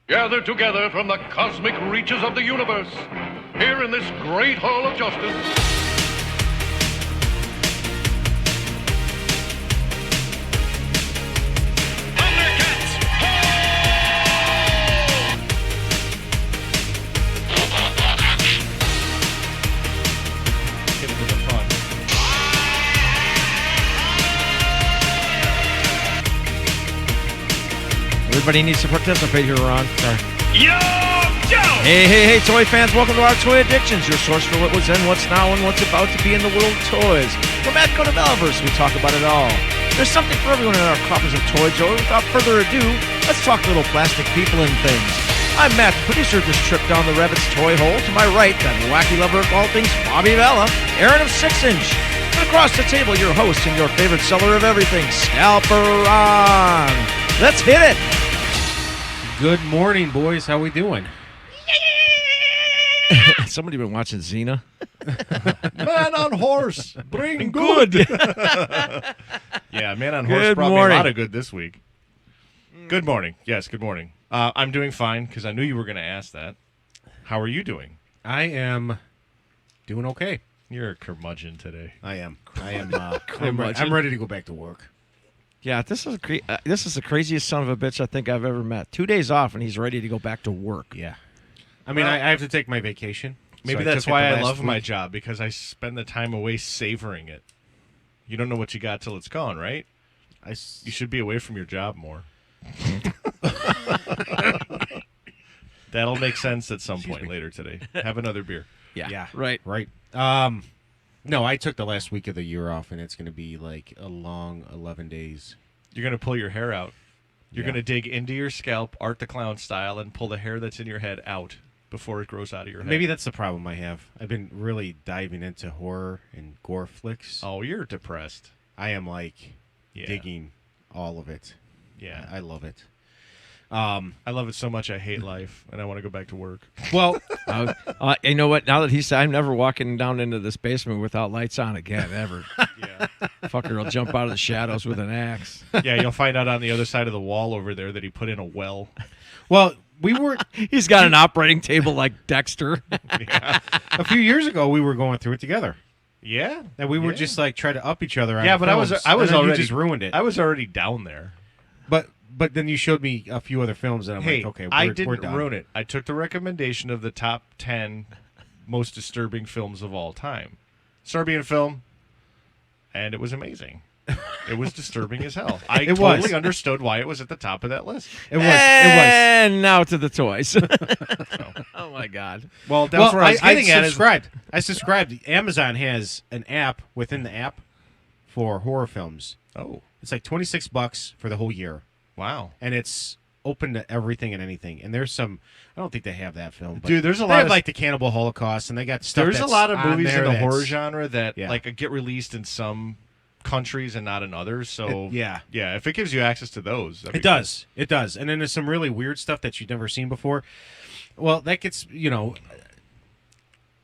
Gathered together from the cosmic reaches of the universe, here in this great hall of justice. Everybody needs to participate here, Ron. Sorry. Yo, Joe! Hey, toy fans, welcome to our Toy Addictions, your source for what was then, what's now, and what's about to be in the world of toys. From Matco to Meliverse, we talk about it all. There's something for everyone in our coffers of toy, Joe. Without further ado, let's talk little plastic people and things. I'm Matt, producer of this trip down the Rabbit's toy hole. To my right, that wacky lover of all things, Bobby Vella, Aaron of 6 Inch. And across the table, your host and your favorite seller of everything, Scalper Ron. Let's hit it! Good morning, boys. How we doing? Somebody been watching Xena? Man on horse, bring Good. Yeah, man on horse Good brought morning. me a lot of good this week. Good morning. Yes, good morning. I'm doing fine because I knew you were going to ask that. How are you doing? I am doing okay. You're a curmudgeon today. I am. Curmudgeon. I'm ready to go back to work. Yeah, this is the craziest son of a bitch I think I've ever met. 2 days off and he's ready to go back to work. Yeah. I mean, I have to take my vacation. Maybe so that's took it why the I last love my week. job, because I spend the time away savoring it. You don't know what you got till it's gone, right? You should be away from your job more. That'll make sense at some point later today. Have another beer. Yeah. Right. Right. No, I took the last week of the year off, and it's going to be like a long 11 days. You're going to pull your hair out. You're Yeah. going to dig into your scalp, Art the Clown style, and pull the hair that's in your head out before it grows out of your head. Maybe that's the problem I have. I've been really diving into horror and gore flicks. Oh, you're depressed. I am like Yeah. digging all of it. Yeah. I love it. I love it so much I hate life, and I want to go back to work. Well, You know what? Now that he said, I'm never walking down into this basement without lights on again, ever. Yeah. Fucker will jump out of the shadows with an axe. Yeah, you'll find out on the other side of the wall over there that he put in a well. we were He's got an operating table like Dexter. a few years ago. We were going through it together, Yeah. and we were Yeah. just like trying to up each other. On Yeah, the but I was films, and then already you just ruined it. I was already down there. But then you showed me a few other films, and I'm Hey, like, okay, I we're didn't done. ruin it. I took the recommendation of the top 10 most disturbing films of all time. Serbian film, and it was amazing. It was disturbing as hell. I It totally was. understood why it was at the top of that list. It was. And now to the toys. Oh, my God. Well, that's where I was getting at. subscribed. I subscribed. Amazon has an app within the app for horror films. Oh, It's like $26 for the whole year, wow. and it's open to everything and anything. And there's some. I don't think they have that film, but Dude, there's a they lot have of like the Cannibal Holocaust, and they got stuff. There's a that's lot of on movies there in the that's- horror genre that Yeah. like get released in some countries and not in others. So yeah. if it gives you access to those, that'd It be does. It does. And then there's some really weird stuff that you've never seen before. Well, that gets,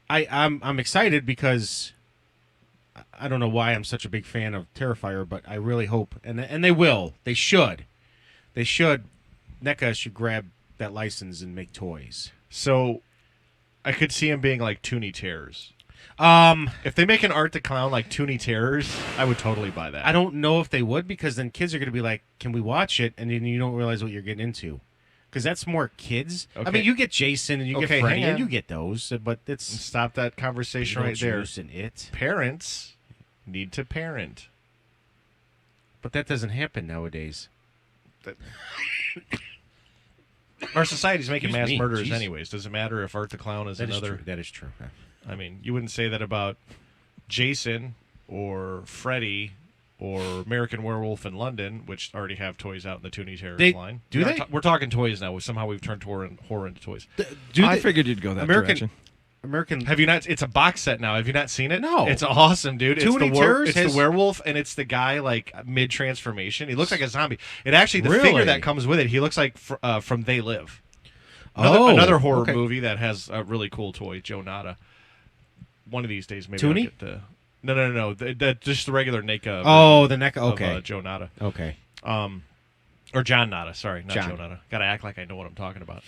I'm excited because I don't know why I'm such a big fan of Terrifier, but I really hope and they will. They should. NECA should grab that license and make toys. So I could see him being like Toonie Terrors. Um, If they make an Art the Clown like Toonie Terrors, I would totally buy that. I don't know if they would, because then kids are going to be like, "Can we watch it?" And then you don't realize what you're getting into. Because that's more kids. I Okay. mean, you get Jason and you Okay, get Freddy hang and on. you get those, but it's Stop that conversation right there. Beetlejuice and it. Parents need to parent. But that doesn't happen nowadays. Our society's making Excuse mass me, murderers jeez. anyways. Does it matter if Art the Clown is That is another? true. That is true. I mean, you wouldn't say that about Jason or Freddy or American Werewolf in London, which already have toys out in the Toonie Terrors They- line. do they? We're talking toys now. Somehow we've turned horror into toys. I figured you'd go that direction. American. Have you not? It's a box set now. Have you not seen it? No. It's awesome, dude. It's Toonie Terrors it's has- the werewolf, and it's the guy like mid transformation. He looks like a zombie. It actually the Really? figure that comes with it. He looks like from They Live. Oh, Another horror okay. movie that has a really cool toy, Joe Nada. One of these days, maybe Toonie? I'll get the. No. Just the regular NECA. Oh, the NECA. of, Okay. Joe Nada. Okay. Or John Nada, sorry, not John. Joe Nada. Got to act like I know what I'm talking about.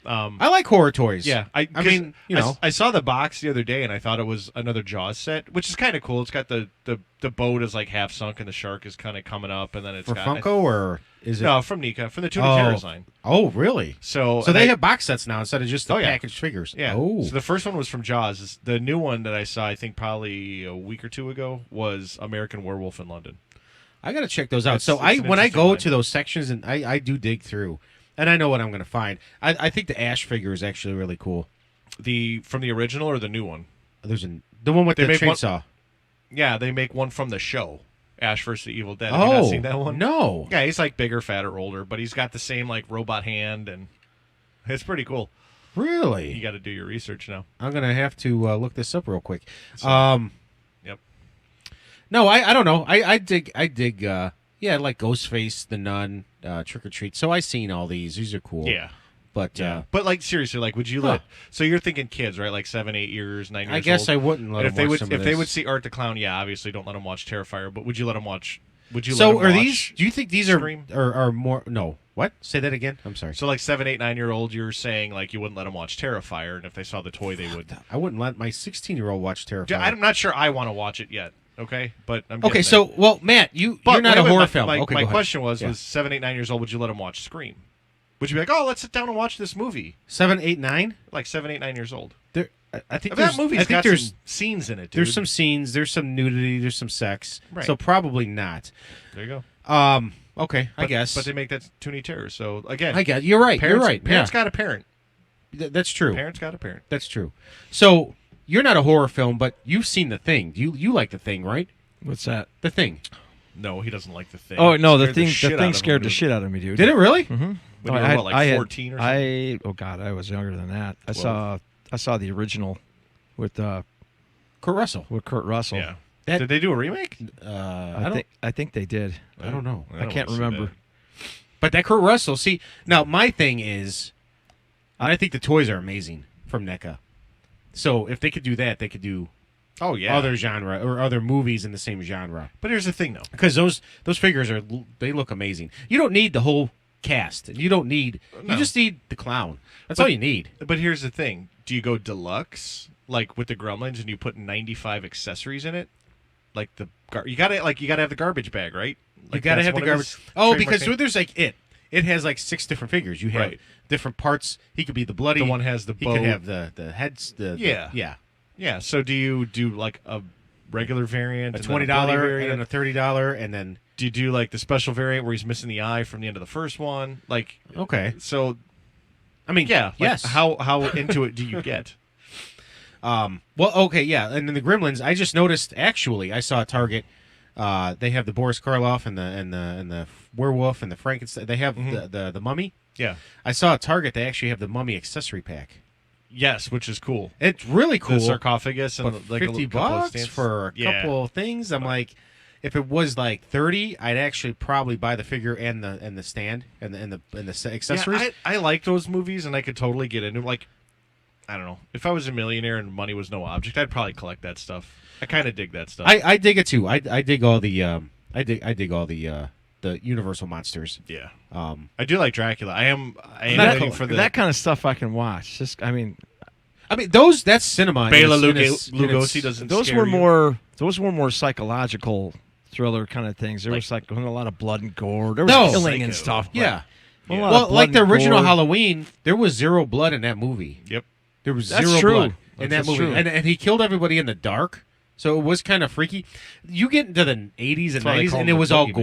I like horror toys. Yeah, I 'cause, mean, you know, I saw the box the other day, and I thought it was another Jaws set, which is kind of cool. It's got the boat is like half sunk, and the shark is kind of coming up, and then it's for got Funko or is it? no from Nika from the Tuna Oh. Terrors line. Oh, really? So So they I- have box sets now instead of just the Oh, yeah. packaged figures. Yeah. Oh. So the first one was from Jaws. The new one that I saw, I think probably a week or two ago, was American Werewolf in London. I got to check those out. It's- So it's an when I interesting go line. to those sections and I do dig through, and I know what I'm going to find. I think the Ash figure is actually really cool. From the original or the new one? There's the one with They the made one- chainsaw. Yeah, they make one from the show, Ash vs. the Evil Dead. Have you not seen that one? No. Yeah, he's like bigger, fatter, older, but he's got the same like robot hand, and it's pretty cool. You Really? got to do your research now. I'm going to have to look this up real quick. Yep. No, I don't know. I dig yeah, like Ghostface, the Nun, Trick or Treat. So I seen all these. These are cool. Yeah. But But like seriously, like would you Huh. let? So you're thinking kids, right? Like 7, 8 years, 9 years. I guess old. I wouldn't let And them if they watch would, some if of they this. would see Art the Clown, yeah, obviously don't let them watch Terrifier. But would you let them watch? Would you? So let them are watch these? Do you think these Scream? are more? No. What? Say that again. I'm sorry. So like 7, 8, 9-year-old, you're saying like you wouldn't let them watch Terrifier, and if they saw the toy, they would. I wouldn't let my 16-year-old watch Terrifier. I'm not sure I want to watch it yet. Okay, but I'm Okay, getting so there. well, Matt, you're not wait, a wait, horror my, film. My, Okay, my go ahead. question was: Yeah. was 7, 8, 9 years old? Would you let them watch Scream? Would you be like, oh, let's sit down and watch this movie? 7, 8, 9? Like 7, 8, 9 years old. There, I think That movie's I think got there's some scenes in it. Dude. there's some scenes, there's some nudity, there's some sex. Right. So probably not. There you go. Okay, I guess. But they make that Toonie Terror. So again, I guess you're right. Parents, You're right. Parents yeah. got a parent. That's true. Parents got a parent. That's true. So you're not a horror film, but you've seen The Thing. You like The Thing, right? What's that? The Thing. No, he doesn't like the thing. Oh no, Scared the shit out thing of him scared when the he shit out of me, dude. Did it really? Mm-hmm. When you were what, like 14 or something? Oh god, I was younger than that. I saw the original with Kurt Russell. Kurt Russell. Yeah. That- Did they do a remake? I think they did. I don't know. I can't wanna see remember. that. But that Kurt Russell. See, now my thing is, I think the toys are amazing from NECA. So if they could do that, they could do Oh yeah. other genre or other movies in the same genre. But here's the thing, though. Because those figures they look amazing. You don't need the whole cast. You don't need. No. You just need the clown. That's But- all you need. But here's the thing: do you go deluxe, like with the Gremlins, and you put 95 accessories in it? Like you gotta have the garbage bag, right? Like You gotta that's have the one of garbage. his Oh, trademark because things? there's like it has like 6 different figures. You have Right. different parts. He could be the bloody. The one has the He bow. could have the heads. Yeah. yeah. Yeah. So do you do like a regular variant, A and then $20 bloody and variant? then a $30 and then Do you do like the special variant where he's missing the eye from the end of the first one? Like, okay. so I mean, yeah, like, yes. How into it do you get? Well, okay, yeah, and then the Gremlins. I just noticed. Actually, I saw a Target. They have the Boris Karloff and the werewolf and the Frankenstein. They have the mummy. Yeah. I saw at Target. They actually have the mummy accessory pack. Yes, which is cool. It's really cool. The sarcophagus and But like a $50 couple of stands. for a Yeah. couple of things. I'm like, if it was like 30, I'd actually probably buy the figure and the stand and the accessories. Yeah, I like those movies, and I could totally get into like. I don't know. If I was a millionaire and money was no object, I'd probably collect that stuff. I kind of dig that stuff. I dig it too. I dig all the I dig all the Universal monsters. yeah. Um, I do like Dracula. I am That, waiting for the that kind of stuff I can watch. Just I mean, I mean that's cinema. in Bela its- in its- Lugosi doesn't. those scare were you. more psychological thriller kind of things. There was like a lot of blood and gore. There was No. killing and Psycho. stuff. but Yeah. a lot of Well, blood like the and original gore. Halloween, there was 0 blood in that movie. Yep. There was That's 0 true. blood in that That's movie, true. and he killed everybody in the dark. So it was kind of freaky. You get into the 80s and That's why they 90s, call and him it the was all boogeyman.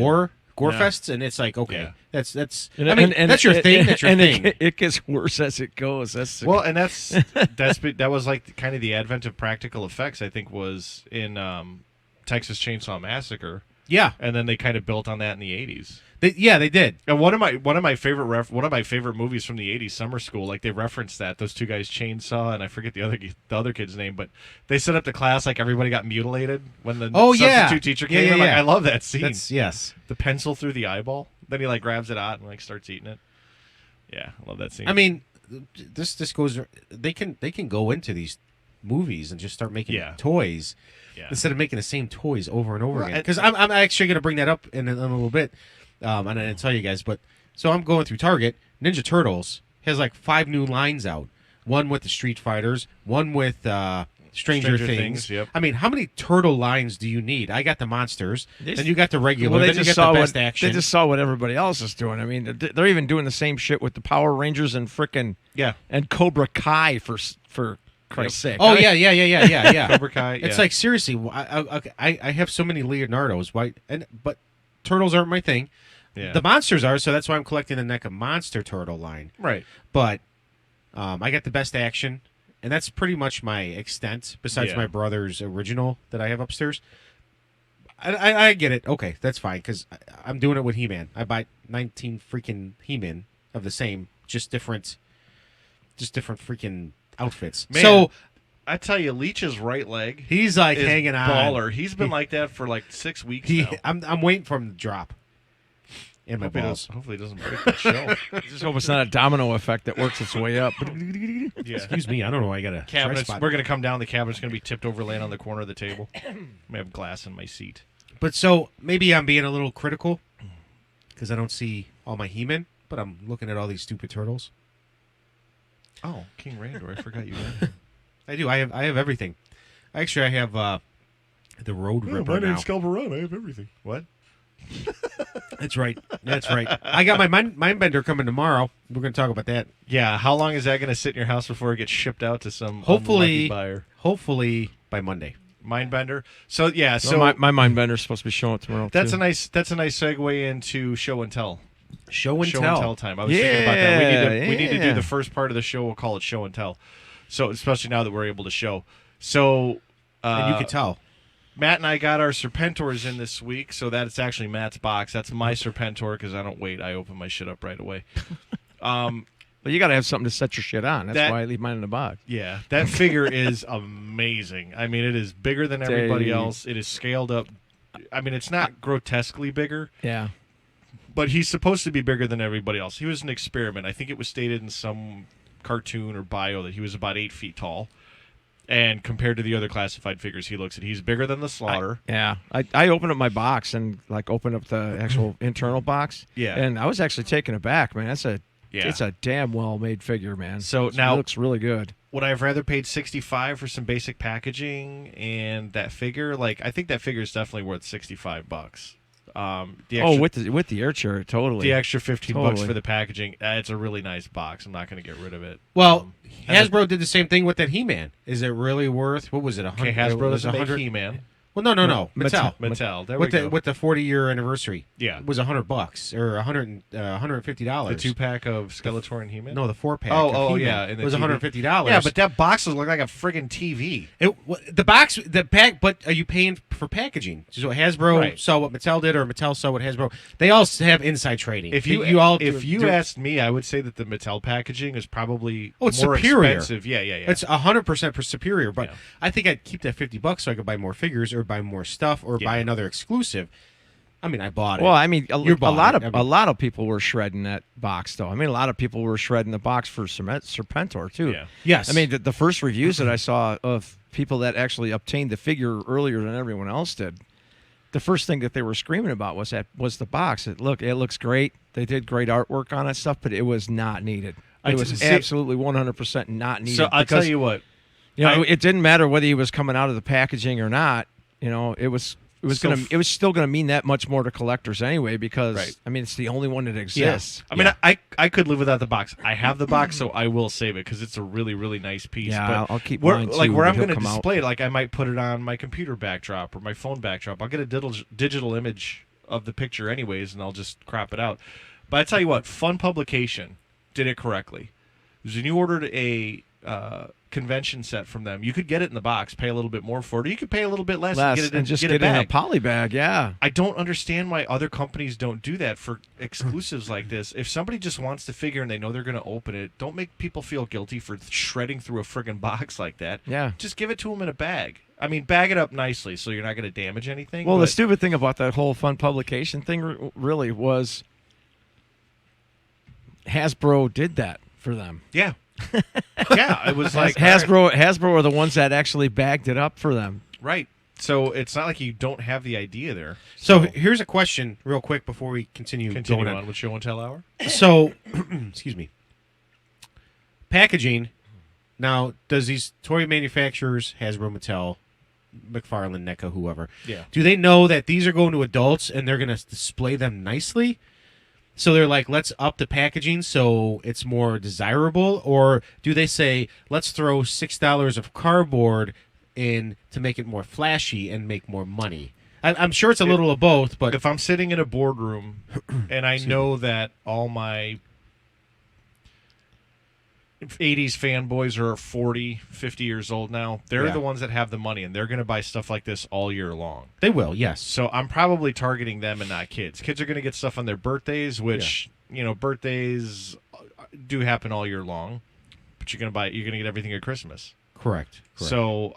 gore Yeah. fests, and it's like okay, Yeah. that's. And- I mean, and- that's your and- thing. That's your and thing. It gets worse as it goes. That's Well, and that was like kind of the advent of practical effects. I think was in Texas Chainsaw Massacre, yeah, and then they kind of built on that in the 80s. they did. And one of my favorite movies from the 80s, Summer School, like they referenced that those two guys chainsaw, and I forget the other kid's name, but they set up the class like everybody got mutilated when the Oh, yeah. substitute teacher Yeah, came yeah, in. Like yeah. I love that scene. That's yes. The pencil through the eyeball. Then he like grabs it out and like starts eating it. Yeah, I love that scene. I mean, this goes. They can go into these movies and just start making Yeah. toys yeah. instead of making the same toys over and over Right. again. Because I'm actually going to bring that up in a little bit. and I didn't tell you guys, but so I'm going through Target. Ninja Turtles has like 5 new lines out. One with the Street Fighters, one with Stranger Things. Yep. I mean, how many turtle lines do you need? I got the monsters, They- then you got the regular, Well, they then you just got saw the what best action. they just saw what everybody else is doing. I mean, they're even doing the same shit with the Power Rangers and frickin' Yeah. and Cobra Kai for Christ's sake. Oh I mean, yeah. Cobra Kai. It's yeah. like seriously, I have so many Leonardos. Why? But turtles aren't my thing. Yeah. The monsters are, so that's why I'm collecting the NECA Monster Turtle line. Right. But I got the best action, and that's pretty much my extent. Besides Yeah. my brother's original that I have upstairs. I get it. Okay, that's fine because I'm doing it with He-Man. I buy 19 freaking He-Man of the same, just different freaking outfits. Man, So I tell you, Leach's right leg he's like is hanging on. baller. He's been like that for like 6 weeks now. I'm waiting for him to drop. In my balls. Hopefully he doesn't break the show. just hope it's not a domino effect that works its way up. Yeah. Excuse me, I don't know why I got a dry Cabinets. spot. We're gonna come down. The cabinet's gonna be tipped over, laying on the corner of the table. I have glass in my seat. But so maybe I'm being a little critical because I don't see all my He-Man, but I'm looking at all these stupid turtles. Oh, King Randor! I forgot you had him. I do. I have everything. Actually, I have the Road Ripper now. Calvaron. I have everything. What? That's right. That's right. I got my mind bender coming tomorrow. We're going to talk about that. Yeah. How long is that going to sit in your house before it gets shipped out to some Hopefully, unlucky buyer? hopefully by Monday. Mindbender. So yeah. So So my mind bender's supposed to be showing up tomorrow. that's too. a nice. That's a nice segue into show and tell. Show and Show tell. and tell time. I was thinking about that. We need to Yeah. do the first part of the show. We'll call it show and tell. So especially now that we're able to show. So And you can tell. Matt and I got our Serpentors in this week, so that's actually Matt's box. That's my Serpentor because I don't wait. I open my shit up right away. But you got to have something to set your shit on. That's That- why I leave mine in the box. Yeah, that figure is amazing. I mean, it is bigger than everybody Dang. else. It is scaled up. I mean, it's not grotesquely bigger, Yeah. but he's supposed to be bigger than everybody else. He was an experiment. I think it was stated in some cartoon or bio that he was about 8 feet tall. And compared to the other classified figures, he's bigger than the Slaughter. Yeah, I opened up my box and like opened up the actual internal box. Yeah. and I was actually taken aback, man. It's Yeah. a damn well made figure, man. So It now- looks really good. Would I have rather paid $65 for some basic packaging and that figure? Like, I think that figure is definitely worth $65. The extra, With the air chair, totally. the extra $15 Totally. for the packaging. It's a really nice box. I'm not going to get rid of it. Well, and Hasbro did the same thing with that He-Man. Is it really worth? What was it? Okay, 100? Hasbro it was doesn't make 100. He-Man. Well, no. Mattel. Mattel. There With we the go. with the 40-year anniversary. Yeah. It was $100 or $150. The 2-pack of Skeletor and He-Man? No, the 4-pack. Oh, of oh, He-Man. yeah, and the It was TV. $150. Yeah, but that box looks like a friggin' TV. The box, the pack. But are you paying for packaging? So Hasbro Right. saw what Mattel did, or Mattel saw what Hasbro. They all have inside trading. If you asked me, I would say that the Mattel packaging is probably Oh, it's more superior. expensive. Yeah. It's 100% superior, but Yeah. I think I'd keep that $50 so I could buy more figures or buy more stuff or buy another exclusive. I mean, I bought it. Well, I mean, a You bought lot it. of I mean- a lot of people were shredding that box, though. I mean, a lot of people were shredding the box for Serpentor too. Yeah. Yes. I mean, the first reviews that I saw of people that actually obtained the figure earlier than everyone else did, the first thing that they were screaming about was the box. It looks great. They did great artwork on that stuff, but it was not needed. It was absolutely 100% not needed. So I'll tell because, you what. it didn't matter whether he was coming out of the packaging or not. It was still gonna mean that much more to collectors anyway, because Right. I mean, it's the only one that exists. I mean, I could live without the box. I have the box, so I will save it because it's a really, really nice piece. Yeah, but I'll keep where, mine, like too, where but I'm he'll going to come out. display it, like I might put it on my computer backdrop or my phone backdrop. I'll get a digital image of the picture anyways, and I'll just crop it out. But I tell you what, Fun Publication did it correctly. Because when you ordered a convention set from them, you could get it in the box, pay a little bit more for it, or you could pay a little bit less, and get just it get in it in a bag. poly bag. Yeah. I don't understand why other companies don't do that for exclusives like this. If somebody just wants to figure and they know they're going to open it, don't make people feel guilty for shredding through a friggin' box like that. Yeah. Just give it to them in a bag. I mean, bag it up nicely so you're not going to damage anything. Well, the but- stupid thing about that whole Fun Publication thing really was Hasbro did that for them. yeah. Yeah, it was like Hasbro are the ones that actually bagged it up for them. Right. So it's not like you don't have the idea there. So here's a question, real quick, before we continue going on with show and tell hour. So, excuse me. Packaging. Now, does these toy manufacturers, Hasbro, Mattel, McFarlane, NECA, whoever, do they know that these are going to adults and they're going to display them nicely? So they're like, let's up the packaging so it's more desirable? Or do they say, let's throw $6 of cardboard in to make it more flashy and make more money? I'm sure it's a little of both, but if I'm sitting in a boardroom and I know that all my 80s fanboys are 40, 50 years old now, they're the ones that have the money, and they're going to buy stuff like this all year long. They will, yes. So I'm probably targeting them and not kids. Kids are going to get stuff on their birthdays, which, birthdays do happen all year long, but you're going to get everything at Christmas. Correct. So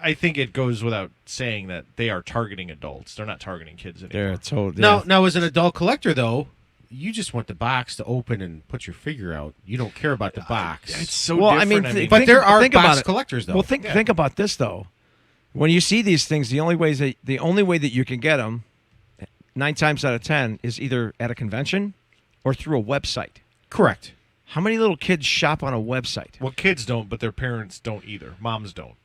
I think it goes without saying that they are targeting adults. They're not targeting kids anymore. Now, as an adult collector, though, you just want the box to open and put your figure out. You don't care about the box. It's so different. But there are box collectors, though. Well, think about this, though. When you see these things, the only way that you can get them, 9 times out of 10, is either at a convention or through a website. Correct. How many little kids shop on a website? Well, kids don't, but their parents don't either. Moms don't.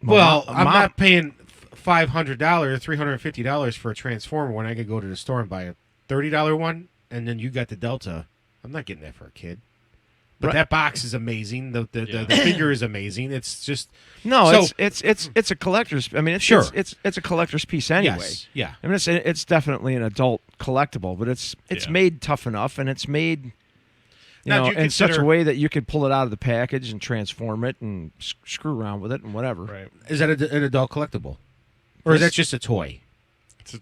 Well, I'm not paying $500, $350 for a Transformer when I could go to the store and buy a $30 one, and then you got the Delta. I'm not getting that for a kid. But that box is amazing. The figure is amazing. It's just it's a collector's. I mean, it's a collector's piece anyway. Yes, yeah. I mean, it's definitely an adult collectible, but it's made tough enough, and it's made in such a way that you could pull it out of the package and transform it and screw around with it and whatever. Right? Is that an adult collectible, or is that just a toy? It's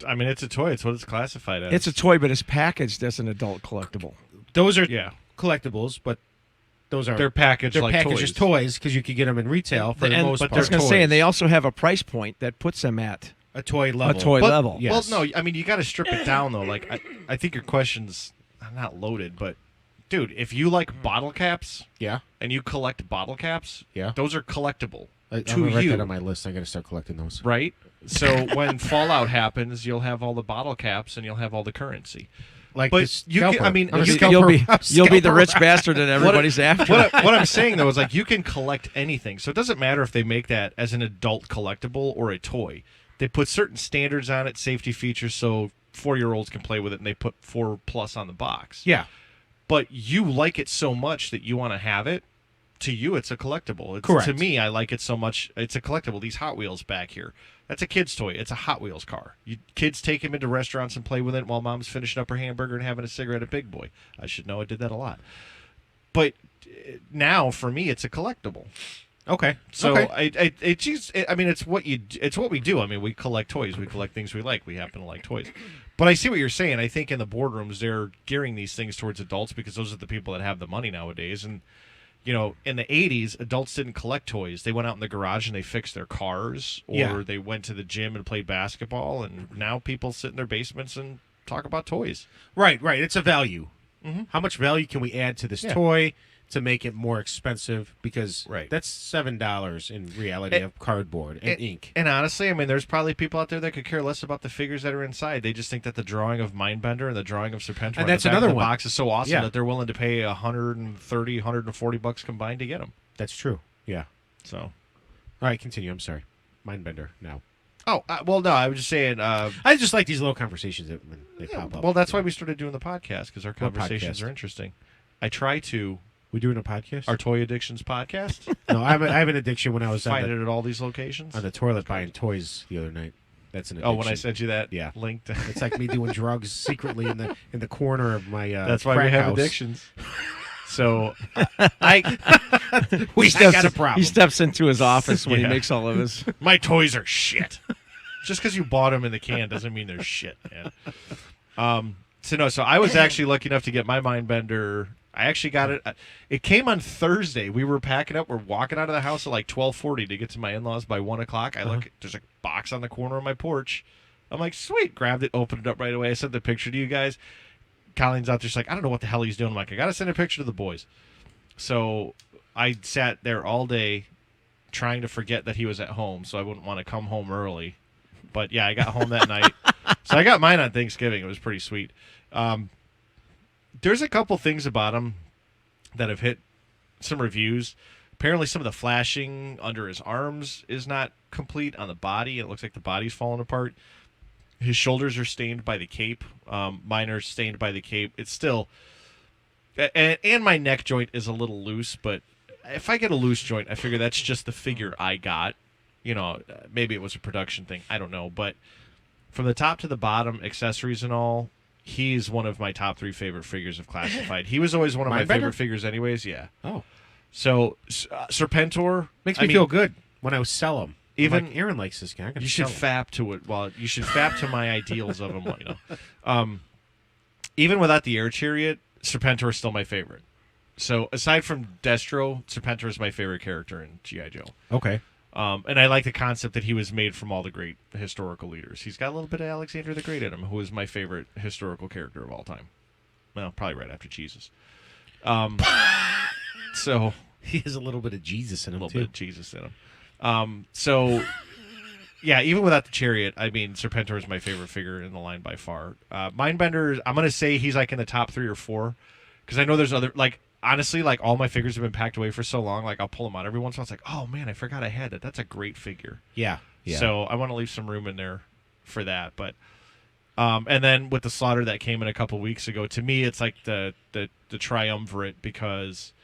a toy. It's what it's classified as. It's a toy, but it's packaged as an adult collectible. Those are collectibles, but those are they're packaged as toys because you could get them in retail for the most part. I was going to say, and they also have a price point that puts them at a toy level. Level. Yes. Well, no, I mean you got to strip it down though. Like I think your question's not loaded, but dude, if you like bottle caps, and you collect bottle caps, those are collectible. I'm gonna write that on my list. I got to start collecting those. Right. So when Fallout happens, you'll have all the bottle caps and you'll have all the currency. Like, but you'll be the rich bastard that everybody's after. What I'm saying though is like you can collect anything, so it doesn't matter if they make that as an adult collectible or a toy. They put certain standards on it, safety features, so 4-year-olds can play with it, and they put 4+ on the box. Yeah, but you like it so much that you want to have it. To you, it's a collectible. Correct. To me, I like it so much. It's a collectible. These Hot Wheels back here. That's a kid's toy. It's a Hot Wheels car. Kids take him into restaurants and play with it while mom's finishing up her hamburger and having a cigarette at Big Boy. I should know I did that a lot. But now, for me, it's a collectible. Okay. So it's what we do. I mean, we collect toys. We collect things we like. We happen to like toys. But I see what you're saying. I think in the boardrooms, they're gearing these things towards adults because those are the people that have the money nowadays. And in the 80s, adults didn't collect toys. They went out in the garage and they fixed their cars, or they went to the gym and played basketball. And now people sit in their basements and talk about toys. Right. It's a value. Mm-hmm. How much value can we add to this toy to make it more expensive? Because that's $7 in reality of cardboard and ink. And honestly, I mean, there's probably people out there that could care less about the figures that are inside. They just think that the drawing of Mindbender and the drawing of Serpentor and that's another the one. box is so awesome that they're willing to pay $130, $140 combined to get them. That's true. Yeah. So, all right, continue. I'm sorry. Mindbender now. Oh, well, no, I was just saying. I just like these little conversations that when they pop up. Well, that's why we started doing the podcast, because our conversations are interesting. I try to. We doing a podcast? Our Toy Addictions podcast? No, I have an addiction when I was find it at all these locations? On the toilet buying toys the other night. That's an addiction. Oh, when I sent you that link? It's like me doing drugs secretly in the corner of my that's why crack we have house. Addictions. So, I got a problem. He steps into his office when he makes all of his... My toys are shit. Just because you bought them in the can doesn't mean they're shit, man. So I was actually lucky enough to get my Mindbender. I actually got it. It came on Thursday. We were packing up. We're walking out of the house at like 12:40 to get to my in-laws by 1 o'clock. I look. There's a box on the corner of my porch. I'm like, sweet. Grabbed it, opened it up right away. I sent the picture to you guys. Colleen's out there. She's like, I don't know what the hell he's doing. I'm like, I got to send a picture to the boys. So I sat there all day trying to forget that he was at home, so I wouldn't want to come home early But yeah, I got home that night. So I got mine on Thanksgiving. It was pretty sweet. There's a couple things about him that have hit some reviews. Apparently some of the flashing under his arms is not complete on the body. It looks like the body's falling apart. His shoulders are stained by the cape. Mine are stained by the cape. It's still... And my neck joint is a little loose, but if I get a loose joint, I figure that's just the figure I got. You know, maybe it was a production thing. I don't know. But from the top to the bottom, accessories and all, he's one of my top 3 favorite figures of Classified. He was always one of my favorite figures anyways, yeah. Oh. So, Serpentor... Makes me feel good when I sell them. Even like, Aaron likes this guy. You should fap to it. Well, you should fap to my ideals of him. You know, even without the air chariot, Serpentor is still my favorite. So aside from Destro, Serpentor is my favorite character in G.I. Joe. Okay. And I like the concept that he was made from all the great historical leaders. He's got a little bit of Alexander the Great in him, who is my favorite historical character of all time. Well, probably right after Jesus. So he has a little bit of Jesus in him, a little bit of Jesus in him. So, yeah, even without the chariot, I mean, Serpentor is my favorite figure in the line by far. Mindbender, I'm going to say he's like in the top 3 or 4, because I know there's other, like, honestly, like, all my figures have been packed away for so long, like, I'll pull them out every once in a while. It's like, oh, man, I forgot I had that. That's a great figure. Yeah. So I want to leave some room in there for that. But, and then with the slaughter that came in a couple weeks ago, to me, it's like the triumvirate, because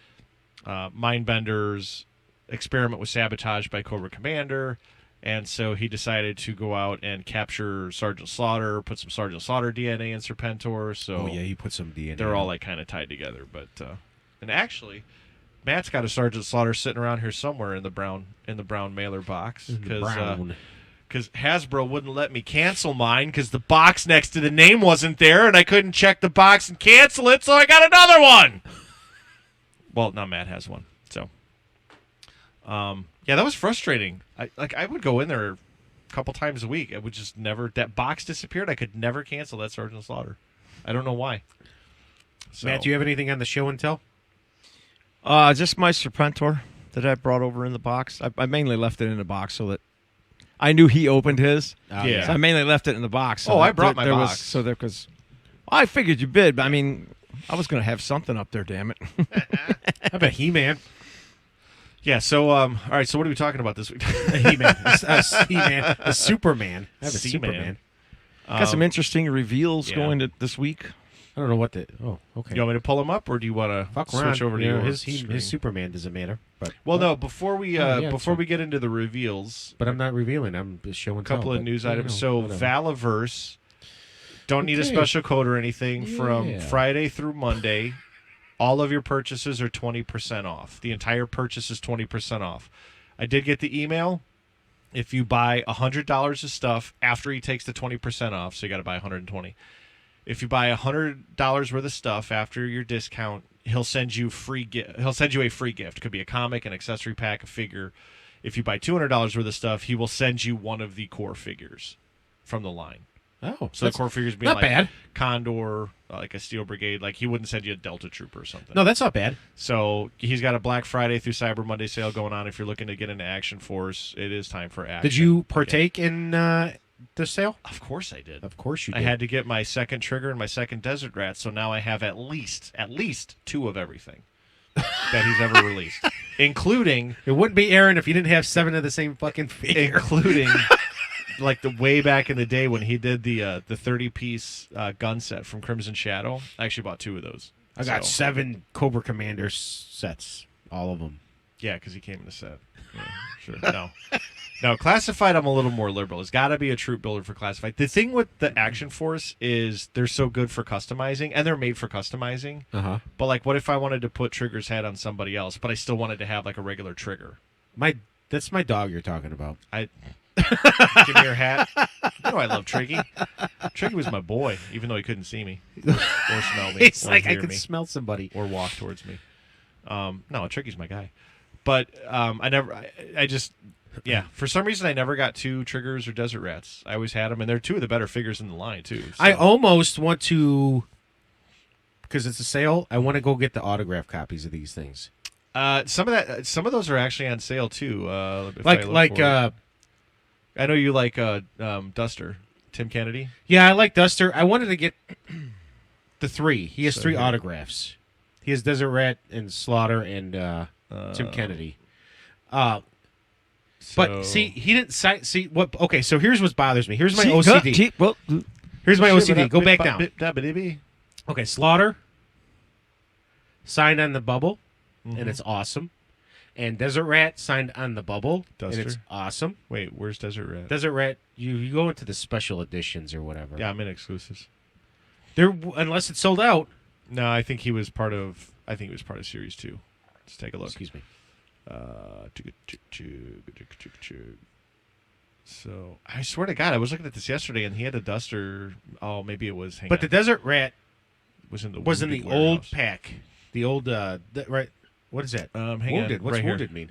Mindbender's experiment was sabotaged by Cobra Commander, and so he decided to go out and capture Sergeant Slaughter, put some Sergeant Slaughter DNA in Serpentor. So he put some DNA. They're all like kind of tied together. But and actually, Matt's got a Sergeant Slaughter sitting around here somewhere in the brown mailer box, because Hasbro wouldn't let me cancel mine because the box next to the name wasn't there, and I couldn't check the box and cancel it, so I got another one. Well, now Matt has one. So, yeah, that was frustrating. I would go in there a couple times a week. It would just never... That box disappeared. I could never cancel that Sergeant Slaughter. I don't know why. So, Matt, do you have anything on the show and tell? Just my Serpentor that I brought over in the box. I mainly left it in the box so that I knew he opened his. Yeah. So I mainly left it in the box. So I brought my box. I figured you bid, but I mean, I was going to have something up there, damn it. How about He-Man? Yeah, so, all right, so what are we talking about this week? He-Man. He-Man. A Superman. I have a Seaman. Superman. Got some interesting reveals going this week. I don't know what the... Oh, okay. You want me to pull them up, or do you want to switch over to his screen? his Superman doesn't matter. But no. Before we we get into the reveals, but I'm not revealing. I'm just showing a couple of news items. So Valaverse, don't need a special code or anything. From Friday through Monday, all of your purchases are 20% off. The entire purchase is 20% off. I did get the email. If you buy $100 of stuff after he takes the 20% off, so you got to buy $120. If you buy $100 worth of stuff after your discount, he'll send you free He'll send you a free gift. It could be a comic, an accessory pack, a figure. If you buy $200 worth of stuff, he will send you one of the core figures from the line. Oh, so the core figures being not like bad. Condor, like a Steel Brigade. Like he wouldn't send you a Delta Trooper or something. No, that's not bad. So he's got a Black Friday through Cyber Monday sale going on. If you're looking to get into Action Force, it is time for action. Did you partake in the sale? Of course I did. Of course you did. I had to get my second Trigger and my second Desert Rat, so now I have at least 2 of everything that he's ever released, including... It wouldn't be Aaron if you didn't have 7 of the same fucking figure. Including... like the way back in the day when he did the 30-piece gun set from Crimson Shadow. I actually bought 2 of those. I got 7 Cobra Commander sets, all of them. Yeah, because he came in a set. Yeah, sure. No, Classified, I'm a little more liberal. It's got to be a troop builder for Classified. The thing with the Action Force is they're so good for customizing, and they're made for customizing. Uh-huh. But like, what if I wanted to put Trigger's head on somebody else, but I still wanted to have like a regular Trigger? That's my dog you're talking about. Give me your hat. You know I love Triggy. Triggy was my boy, even though he couldn't see me or smell me. It's or like I hear could me, smell somebody. or walk towards me. No, Triggy's my guy. But for some reason I never got 2 Triggers or Desert Rats. I always had them, and they're 2 of the better figures in the line too. So. I almost want to, because it's a sale, I want to go get the autograph copies of these things. Some of those are actually on sale too. I know you like Duster, Tim Kennedy. Yeah, I like Duster. I wanted to get the 3. He has 3 autographs. He has Desert Rat and Slaughter and Tim Kennedy. But see, he didn't sign. See what? Okay, so here's what bothers me. Here's my OCD. Here's my OCD. Go back down. Okay, Slaughter signed on the bubble, and it's awesome. And Desert Rat signed on the bubble, and it's awesome. Wait, where's Desert Rat? Desert Rat, you go into the special editions or whatever. Yeah, I'm in exclusives. Unless it's sold out. No, I think he was part of. Series 2. Let's take a look. Excuse me. So I swear to God, I was looking at this yesterday, and he had a Duster. Oh, maybe it was. The Desert Rat was in the old warehouse. pack. The old right. What is that? Wounded. What's right wounded here.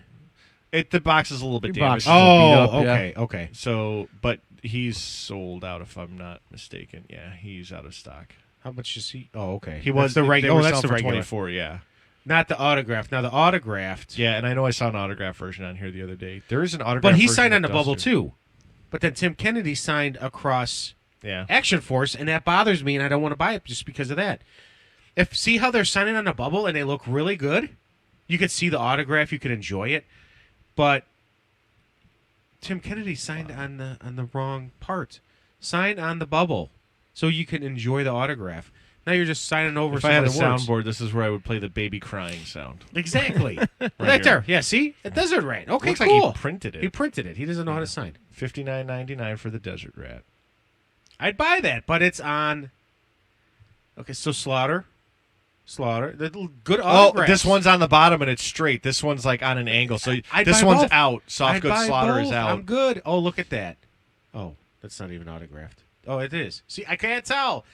mean? The box is a little bit The box damaged. is beat Oh, up, yeah. okay, okay. So, but he's sold out, if I'm not mistaken. Yeah, he's out of stock. How much is he? Oh, okay. He was the regular. Oh, Oh, that's that's the for regular. 24. Yeah, Not the autograph. Now the autographed. yeah, and I know I saw an autograph version on here the other day. There is an autograph, But he version signed of on the bubble Duster. too. But then Tim Kennedy signed across Yeah, Action Force, and that bothers me, and I don't want to buy it just because of that. See how they're signing on the bubble and they look really good? You could see the autograph, you could enjoy it, but Tim Kennedy signed on the wrong part. Sign on the bubble so you can enjoy the autograph. Now you're just signing over. if some I had a other words. soundboard, this is where I would play the baby crying sound. Exactly. right here. there. Yeah. See, it Desert Rat. Okay, Looks like cool. he printed it. He printed it. He doesn't know how to sign. $59.99 for the Desert Rat. I'd buy that, but it's on. Okay, so Slaughter, the little good Oh, autographs. this one's on the bottom and it's straight. This one's like on an angle, so I'd this buy one's both. out. Soft I'd goods buy Slaughter is both. out. I'm good. Oh, look at that. Oh, that's not even autographed. Oh, it is. See, I can't tell.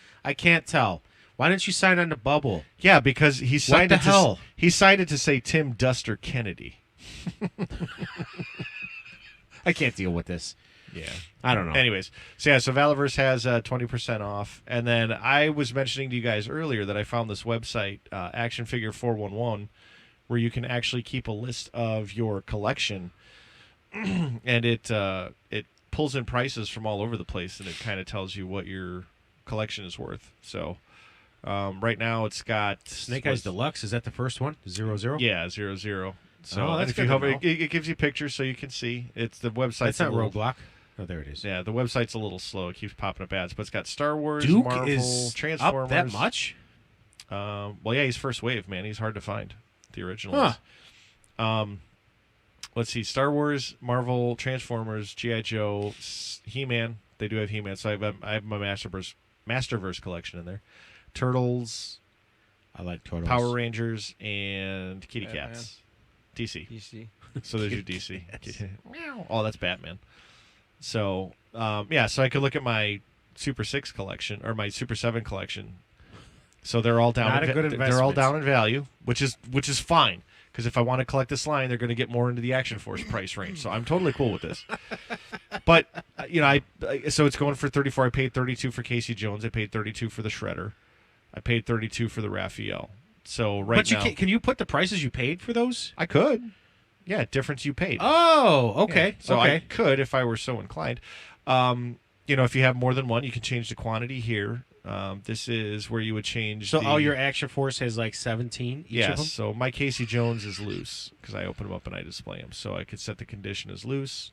Why didn't you sign on the bubble? Yeah, because he signed the it. hell? He signed it to say Tim Duster Kennedy. I can't deal with this. Yeah. I don't know. Anyways, so Valaverse has 20% off, and then I was mentioning to you guys earlier that I found this website, Action Figure 411, where you can actually keep a list of your collection, and it pulls in prices from all over the place, and it kind of tells you what your collection is worth. So right now it's got Snake Eyes Deluxe. Is that the first one? 00? Yeah, 00. So Oh, and that's if you good to hover, know. it gives you pictures so you can see. It's the website's That's not a little, Roadblock. Oh, there it is. Yeah, the website's a little slow. It keeps popping up ads, but it's got Star Wars, Duke Marvel, is Transformers. up that much? Well, yeah, he's first wave, man. He's hard to find. The original. Huh. Let's see: Star Wars, Marvel, Transformers, GI Joe, He-Man. They do have He-Man, so I have my Masterverse collection in there. Turtles, I like Turtles. Power Rangers, and Kitty Batman. Cats. DC. DC. So there's your DC. Meow. Oh, that's Batman. So, yeah, so I could look at my Super 6 collection or my Super 7 collection. So they're all down. Not a good they're all investment. down in value, which is fine because if I want to collect this line, they're going to get more into the Action Force price range. So I'm totally cool with this. But so it's going for 34. I paid 32 for Casey Jones. I paid 32 for the Shredder. I paid 32 for the Raphael. So But now, can you put the prices you paid for those? I could. Yeah, difference you paid. Oh, okay. Yeah, so okay. I could if I were so inclined. If you have more than one, you can change the quantity here. This is where you would change. So the, all your Action Force has like 17 each of them? yes. So my Casey Jones is loose because I open them up and I display them. So I could set the condition as loose.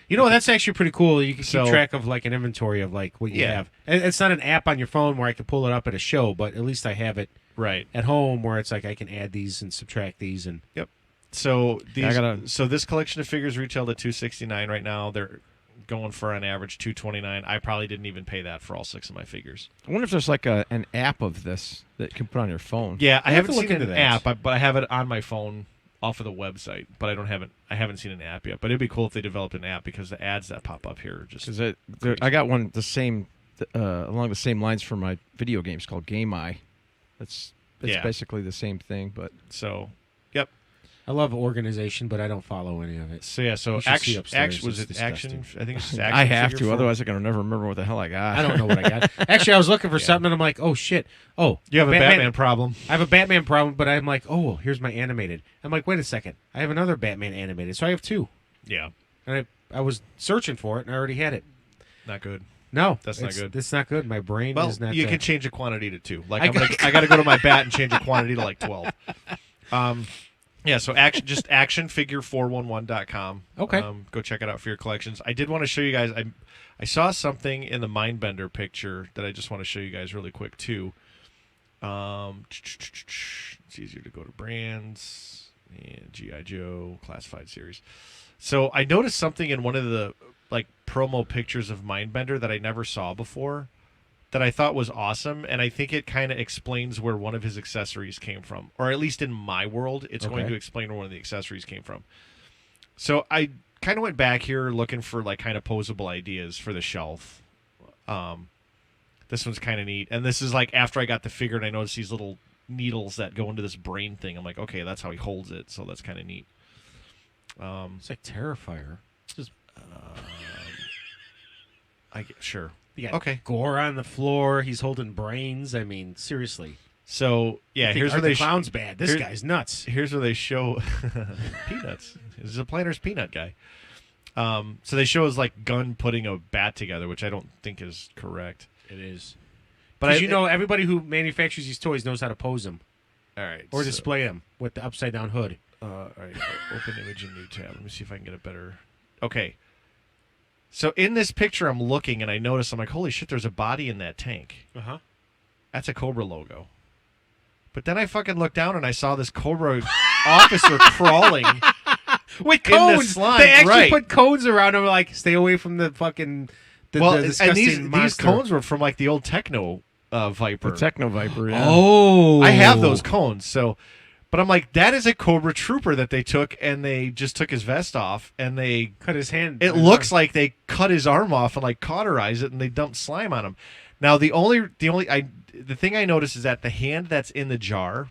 You know, that's actually pretty cool. You can So- keep track of like an inventory of like what you Yeah. have. It's not an app on your phone where I can pull it up at a show, but at least I have it Right. at home where it's like I can add these and subtract these and So these. gotta- So this collection of figures retailed at $269 right now. They're going for an average $229. I probably didn't even pay that for all 6 of my figures. I wonder if there's like an app of this that you can put on your phone. Yeah, I have haven't to look seen into an that. app, but I have it on my phone off of the website. But I haven't seen an app yet. But it'd be cool if they developed an app because the ads that pop up here are just. Because I got one the same along the same lines for my video games called Game Eye. It's Yeah. basically the same thing, but So, yep. I love organization, but I don't follow any of it. So yeah. So You should see upstairs. was It's it action? disgusting. I think it's just action. I have figure to. for- Otherwise, I'm gonna never remember what the hell I got. I don't know what I got. Actually, I was looking for Yeah. something and I'm like, oh shit. Oh, You have a Batman problem. I have a Batman problem, but I'm like, oh, here's my animated. I'm like, wait a second. I have another Batman animated, so I have 2. Yeah. And I was searching for it and I already had it. Not good. No, That's not good. It's not good. My brain Well, is not. you can change the quantity to 2. Like I I got to go to my bat and change the quantity to like 12. Yeah. So actionfigure411.com. Okay. Go check it out for your collections. I did want to show you guys. I saw something in the Mindbender picture that I just want to show you guys really quick too. It's easier to go to brands and GI Joe classified series. So I noticed something in one of the like promo pictures of Mindbender that I never saw before that I thought was awesome, and I think it kind of explains where one of his accessories came from, or at least in my world, it's going to explain where one of the accessories came from. So I kind of went back here looking for like kind of posable ideas for the shelf. This one's kind of neat, and this is like after I got the figure and I noticed these little needles that go into this brain thing. I'm like, okay, that's how he holds it, so that's kind of neat. It's like Terrifier. Just Sure. yeah. Okay. Gore on the floor. He's holding brains. I mean, seriously. So yeah, here's where the they clown's bad. This here- guy's nuts. Here's where they show Peanuts. This is a Planters Peanut guy. So they show his like gun putting a bat together, which I don't think is correct. It is. But But everybody who manufactures these toys knows how to pose them all right, or so- display them with the upside down hood. all right, open image in new tab. Let me see if I can get a better. Okay. So in this picture, I'm looking and I notice I'm like, holy shit, there's a body in that tank. Uh-huh. That's a Cobra logo. But then I fucking looked down and I saw this Cobra officer crawling. With In the cones. slime, They actually right. put cones around them like, stay away from the fucking the And disgusting these monster. cones were from like the old Techno Viper. The Techno Viper. Yeah. Oh. I have those cones, so. But I'm like, that is a Cobra Trooper that they took, and they just took his vest off, and they. Cut his hand. It looks like they cut his arm off and like cauterize it, and they dumped slime on him. Now the thing I noticed is that the hand that's in the jar,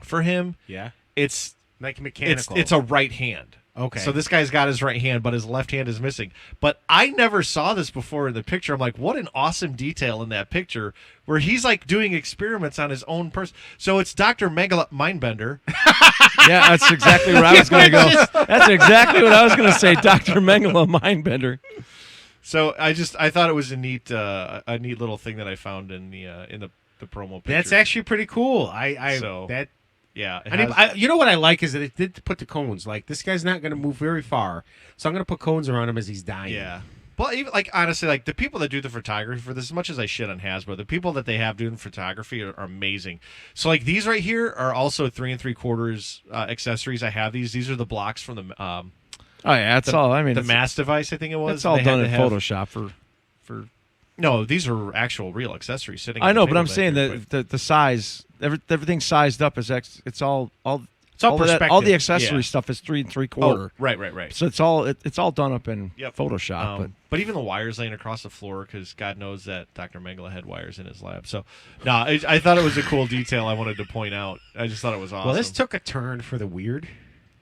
for him, Yeah. it's Like mechanical. it's a right hand. Okay. So this guy's got his right hand, but his left hand is missing. But I never saw this before in the picture. I'm like, what an awesome detail in that picture where he's like doing experiments on his own person. So it's Dr. Mindbender. Yeah, that's exactly where I was going to go. That's exactly what I was going to say, Dr. Mengele Mindbender. So I thought it was a neat little thing that I found in the promo picture. That's actually pretty cool. Yeah. You know what I like is that it did put the cones. Like, this guy's not going to move very far, so I'm going to put cones around him as he's dying. Yeah. Well, even like honestly, like the people that do the photography for this, as much as I shit on Hasbro, the people that they have doing photography are amazing. So like these right here are also 3 3/4 accessories. I have these. These are the blocks from the Oh yeah, that's all. I mean, the mass device. I think it was. It's all They done had in to have- Photoshop for. No, these are actual real accessories sitting. I on know, the but table I'm back saying here, that the size, everything's sized up as it's all all all the perspective. accessory Yeah. stuff is 3 3/4. Oh, right. So it's all done up in Yep. Photoshop. But even the wires laying across the floor, because God knows that Dr. Mengele had wires in his lab. So, no, I thought it was a cool detail I wanted to point out. I just thought it was awesome. Well, this took a turn for the weird,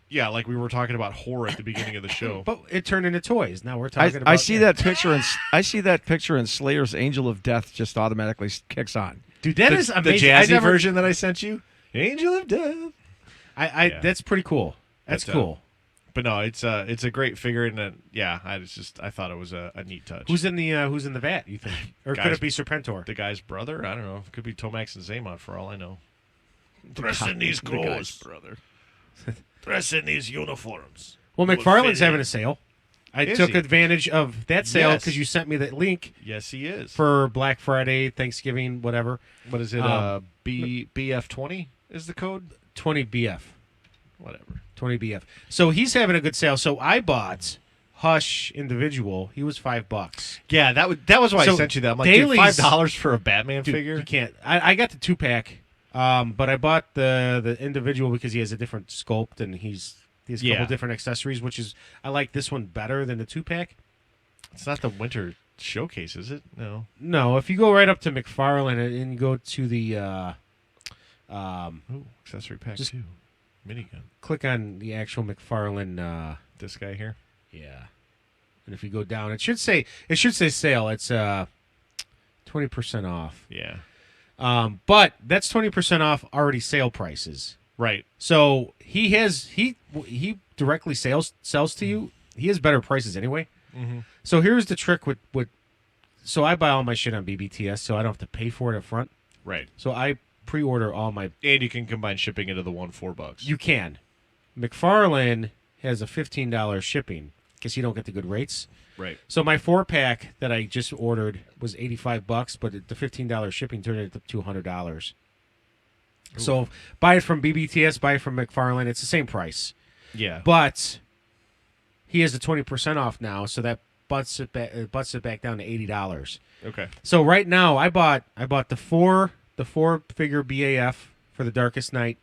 yeah, like we were talking about horror at the beginning of the show. but it turned into toys. Now we're talking about. I see that picture and I see that picture and Slayer's Angel of Death just automatically kicks on. Dude, that is the amazing. jazzy version that I sent you, Angel of Death. Yeah. That's pretty cool. That's But, cool. But no, it's a great figure, and I thought it was a neat touch. Who's in the vat? You think, or could Guys- it be Serpentor? the guy's brother? I don't know. It could be Tomax and Zaymont for all I know. Dress in these The guy's clothes. brother. Dress in these uniforms. Well, You will McFarlane's fit having in. a sale. I Is took he? advantage of that sale Yes. because you sent me that link Yes, he is. for Black Friday, Thanksgiving, whatever. What is it? BF20 is the code. 20 BF. Whatever. 20 BF. So he's having a good sale. So I bought Hush individual. He was $5. Yeah, that was why I So sent you that. I'm like, dude, Dailies- $5 for a Batman Dude, figure. you can't. I got the 2-pack, but I bought the individual because he has a different sculpt and he has a Yeah. couple different accessories, which is I like this one better than the 2-pack. It's not the winter showcase, is it? No. No, if you go right up to McFarlane and you go to the Ooh, accessory pack Just- 2. Minigun. click on the actual McFarlane. This guy here. Yeah, and if you go down, it should say sale. It's 20% off. Yeah. But that's 20% off already sale prices. Right. So he directly sells to you he has better prices anyway. So here's the trick with so I buy all my shit on BBTS, so I don't have to pay for it up front. Right. So I pre-order all my. And you can combine shipping into the $4. You can. McFarlane has a $15 shipping because you don't get the good rates. Right. So my 4-pack that I just ordered was $85, but the $15 shipping turned it to $200. So buy it from BBTS, buy it from McFarlane. It's the same price, Yeah. but he has the 20% off now, so that butts it back down to $80. Okay. So right now I bought the four figure BAF for the Darkest Night,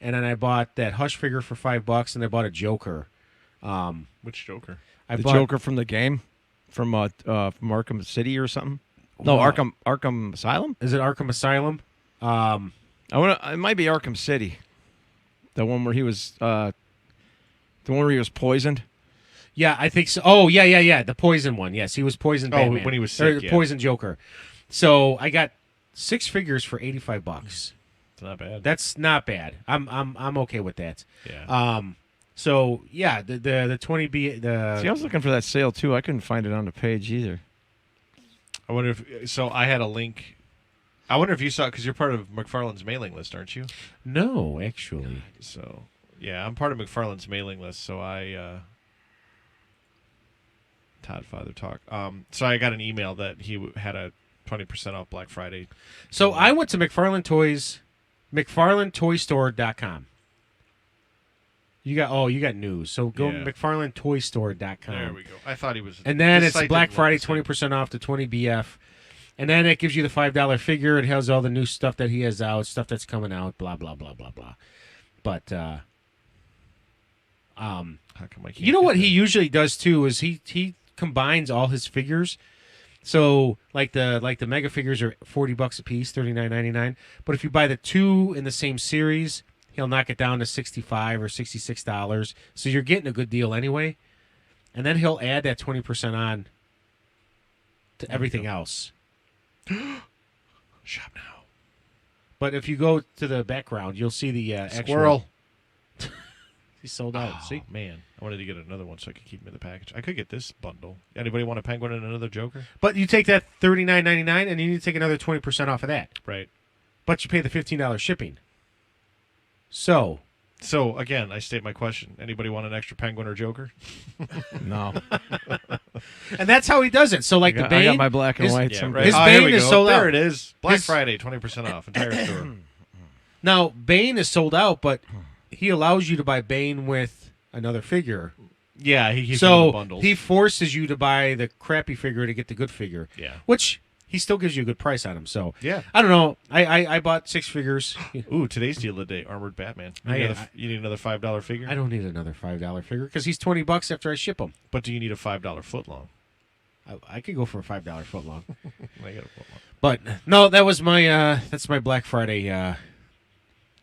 and then I bought that Hush figure for $5, and I bought a Joker. Which Joker? I The bought, Joker from the game, from Arkham City or something. No, Wow. Arkham Asylum. Is it Arkham Asylum? It might be Arkham City, the one where he was poisoned. Yeah, I think so. Oh, yeah. The poison one. Yes, he was poisoned. Oh, Batman. when he was Or sick, yeah. Poison Joker. So I got 6 figures for $85. It's not bad. That's not bad. I'm okay with that. Yeah. So yeah, the 20B the. See, I was looking for that sale too. I couldn't find it on the page either. I wonder if so. I had a link. I wonder if you saw it because you're part of McFarlane's mailing list, aren't you? No, actually. So yeah, I'm part of McFarlane's mailing list. So I Todd Father Talk. So I got an email that he had a 20% off Black Friday. So I went to McFarlane Toys, McFarlaneToyStore.com. You got news. So go Yeah. McFarlaneToyStore.com. There we go. I thought he was. And then this it's site Black didn't look Friday, the same. 20% off to 20 BF. And then it gives you the $5 figure. It has all the new stuff that he has out, stuff that's coming out, blah, blah, blah, blah, blah. But, How come I can't you know get what that? he usually does, too, is he combines all his figures. So, like the mega figures are $40 a piece, $39.99. But if you buy the 2 in the same series, he'll knock it down to $65 or $66. So you're getting a good deal anyway. And then he'll add that 20% on to everything else. Shop now. But if you go to the background, you'll see the actual. Squirrel. He's sold out. Oh, See? man, I wanted to get another one so I could keep him in the package. I could get this bundle. Anybody want a penguin and another Joker? But you take that $39.99 and you need to take another 20% off of that. Right. But you pay the $15 shipping. So So again, I state my question. Anybody want an extra penguin or Joker? No, and that's how he does it. So like I got, the Bane, I got my black and his- white. Yeah, someday. right. His Oh, here Bane we is go. sold there out. it is. Black His- Friday, 20% off. Entire store. Now Bane is sold out, but he allows you to buy Bane with another figure. Yeah, he keeps them in the So bundles. he forces you to buy the crappy figure to get the good figure. Yeah. Which he still gives you a good price on him. So Yeah. I don't know. I bought 6 figures. Ooh, today's deal of the day, Armored Batman. You need another $5 figure? I don't need another $5 figure because he's $20 after I ship him. But do you need a $5 footlong? I could go for a $5 footlong. I got a footlong. But no, that was my that's my Black Friday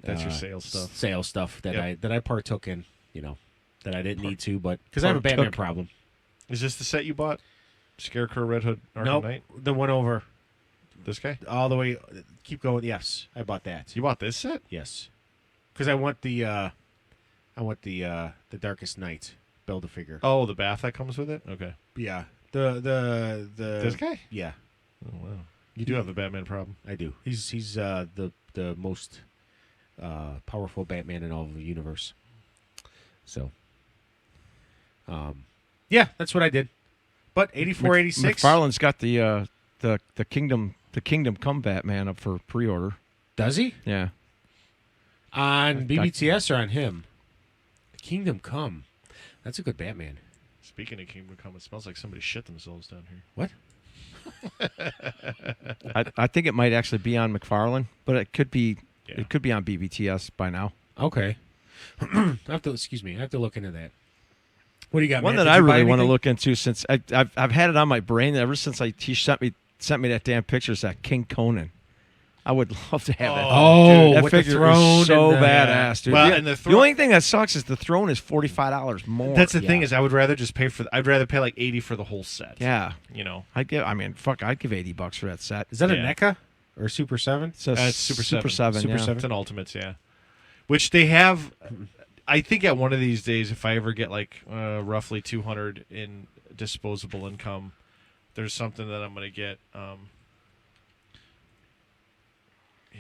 That's your sales stuff. sales stuff that Yep. I partook in. You know, that I didn't need to, but because I have a Batman Partook. problem. Is this the set you bought? Scarecrow, Red Hood, Arkham Nope, Knight? the one over This guy? all the way. Keep going. Yes, I bought that. You bought this set? Yes, because I want the Darkest Night build a figure. Oh, the bath that comes with it? Okay. Yeah, the This guy? Yeah, Oh, wow. You do have a Batman problem. I do. He's the most powerful Batman in all of the universe. So, yeah, that's what I did. But 84, 86. McFarlane's got the Kingdom Come Batman up for pre-order. Does he? Yeah. On BBTS or on him? Kingdom Come. That's a good Batman. Speaking of Kingdom Come, it smells like somebody shit themselves down here. What? I think it might actually be on McFarlane, but it could be Yeah. it could be on BBTS by now. Okay. I have to look into that. What do you got? One Matt? that Did I you buy really want to anything? look into since I've had it on my brain ever since he sent me that damn pictures that King Conan. I would love to have that. Oh, that with the figure throne is so and the- badass, dude. Well, the, and the the throne- only thing that sucks is the throne is $45 more. That's the thing Yeah. is, I would rather just pay for. I'd rather pay like $80 for the whole set. yeah. You know, I'd give $80 for that set. Is that a Yeah. NECA or Super 7? It's a It's Super 7. Super 7, Super yeah. 7. it's an Ultimates, yeah. Which they have. I think at one of these days, if I ever get like roughly 200 in disposable income, there's something that I'm gonna get. Yeah,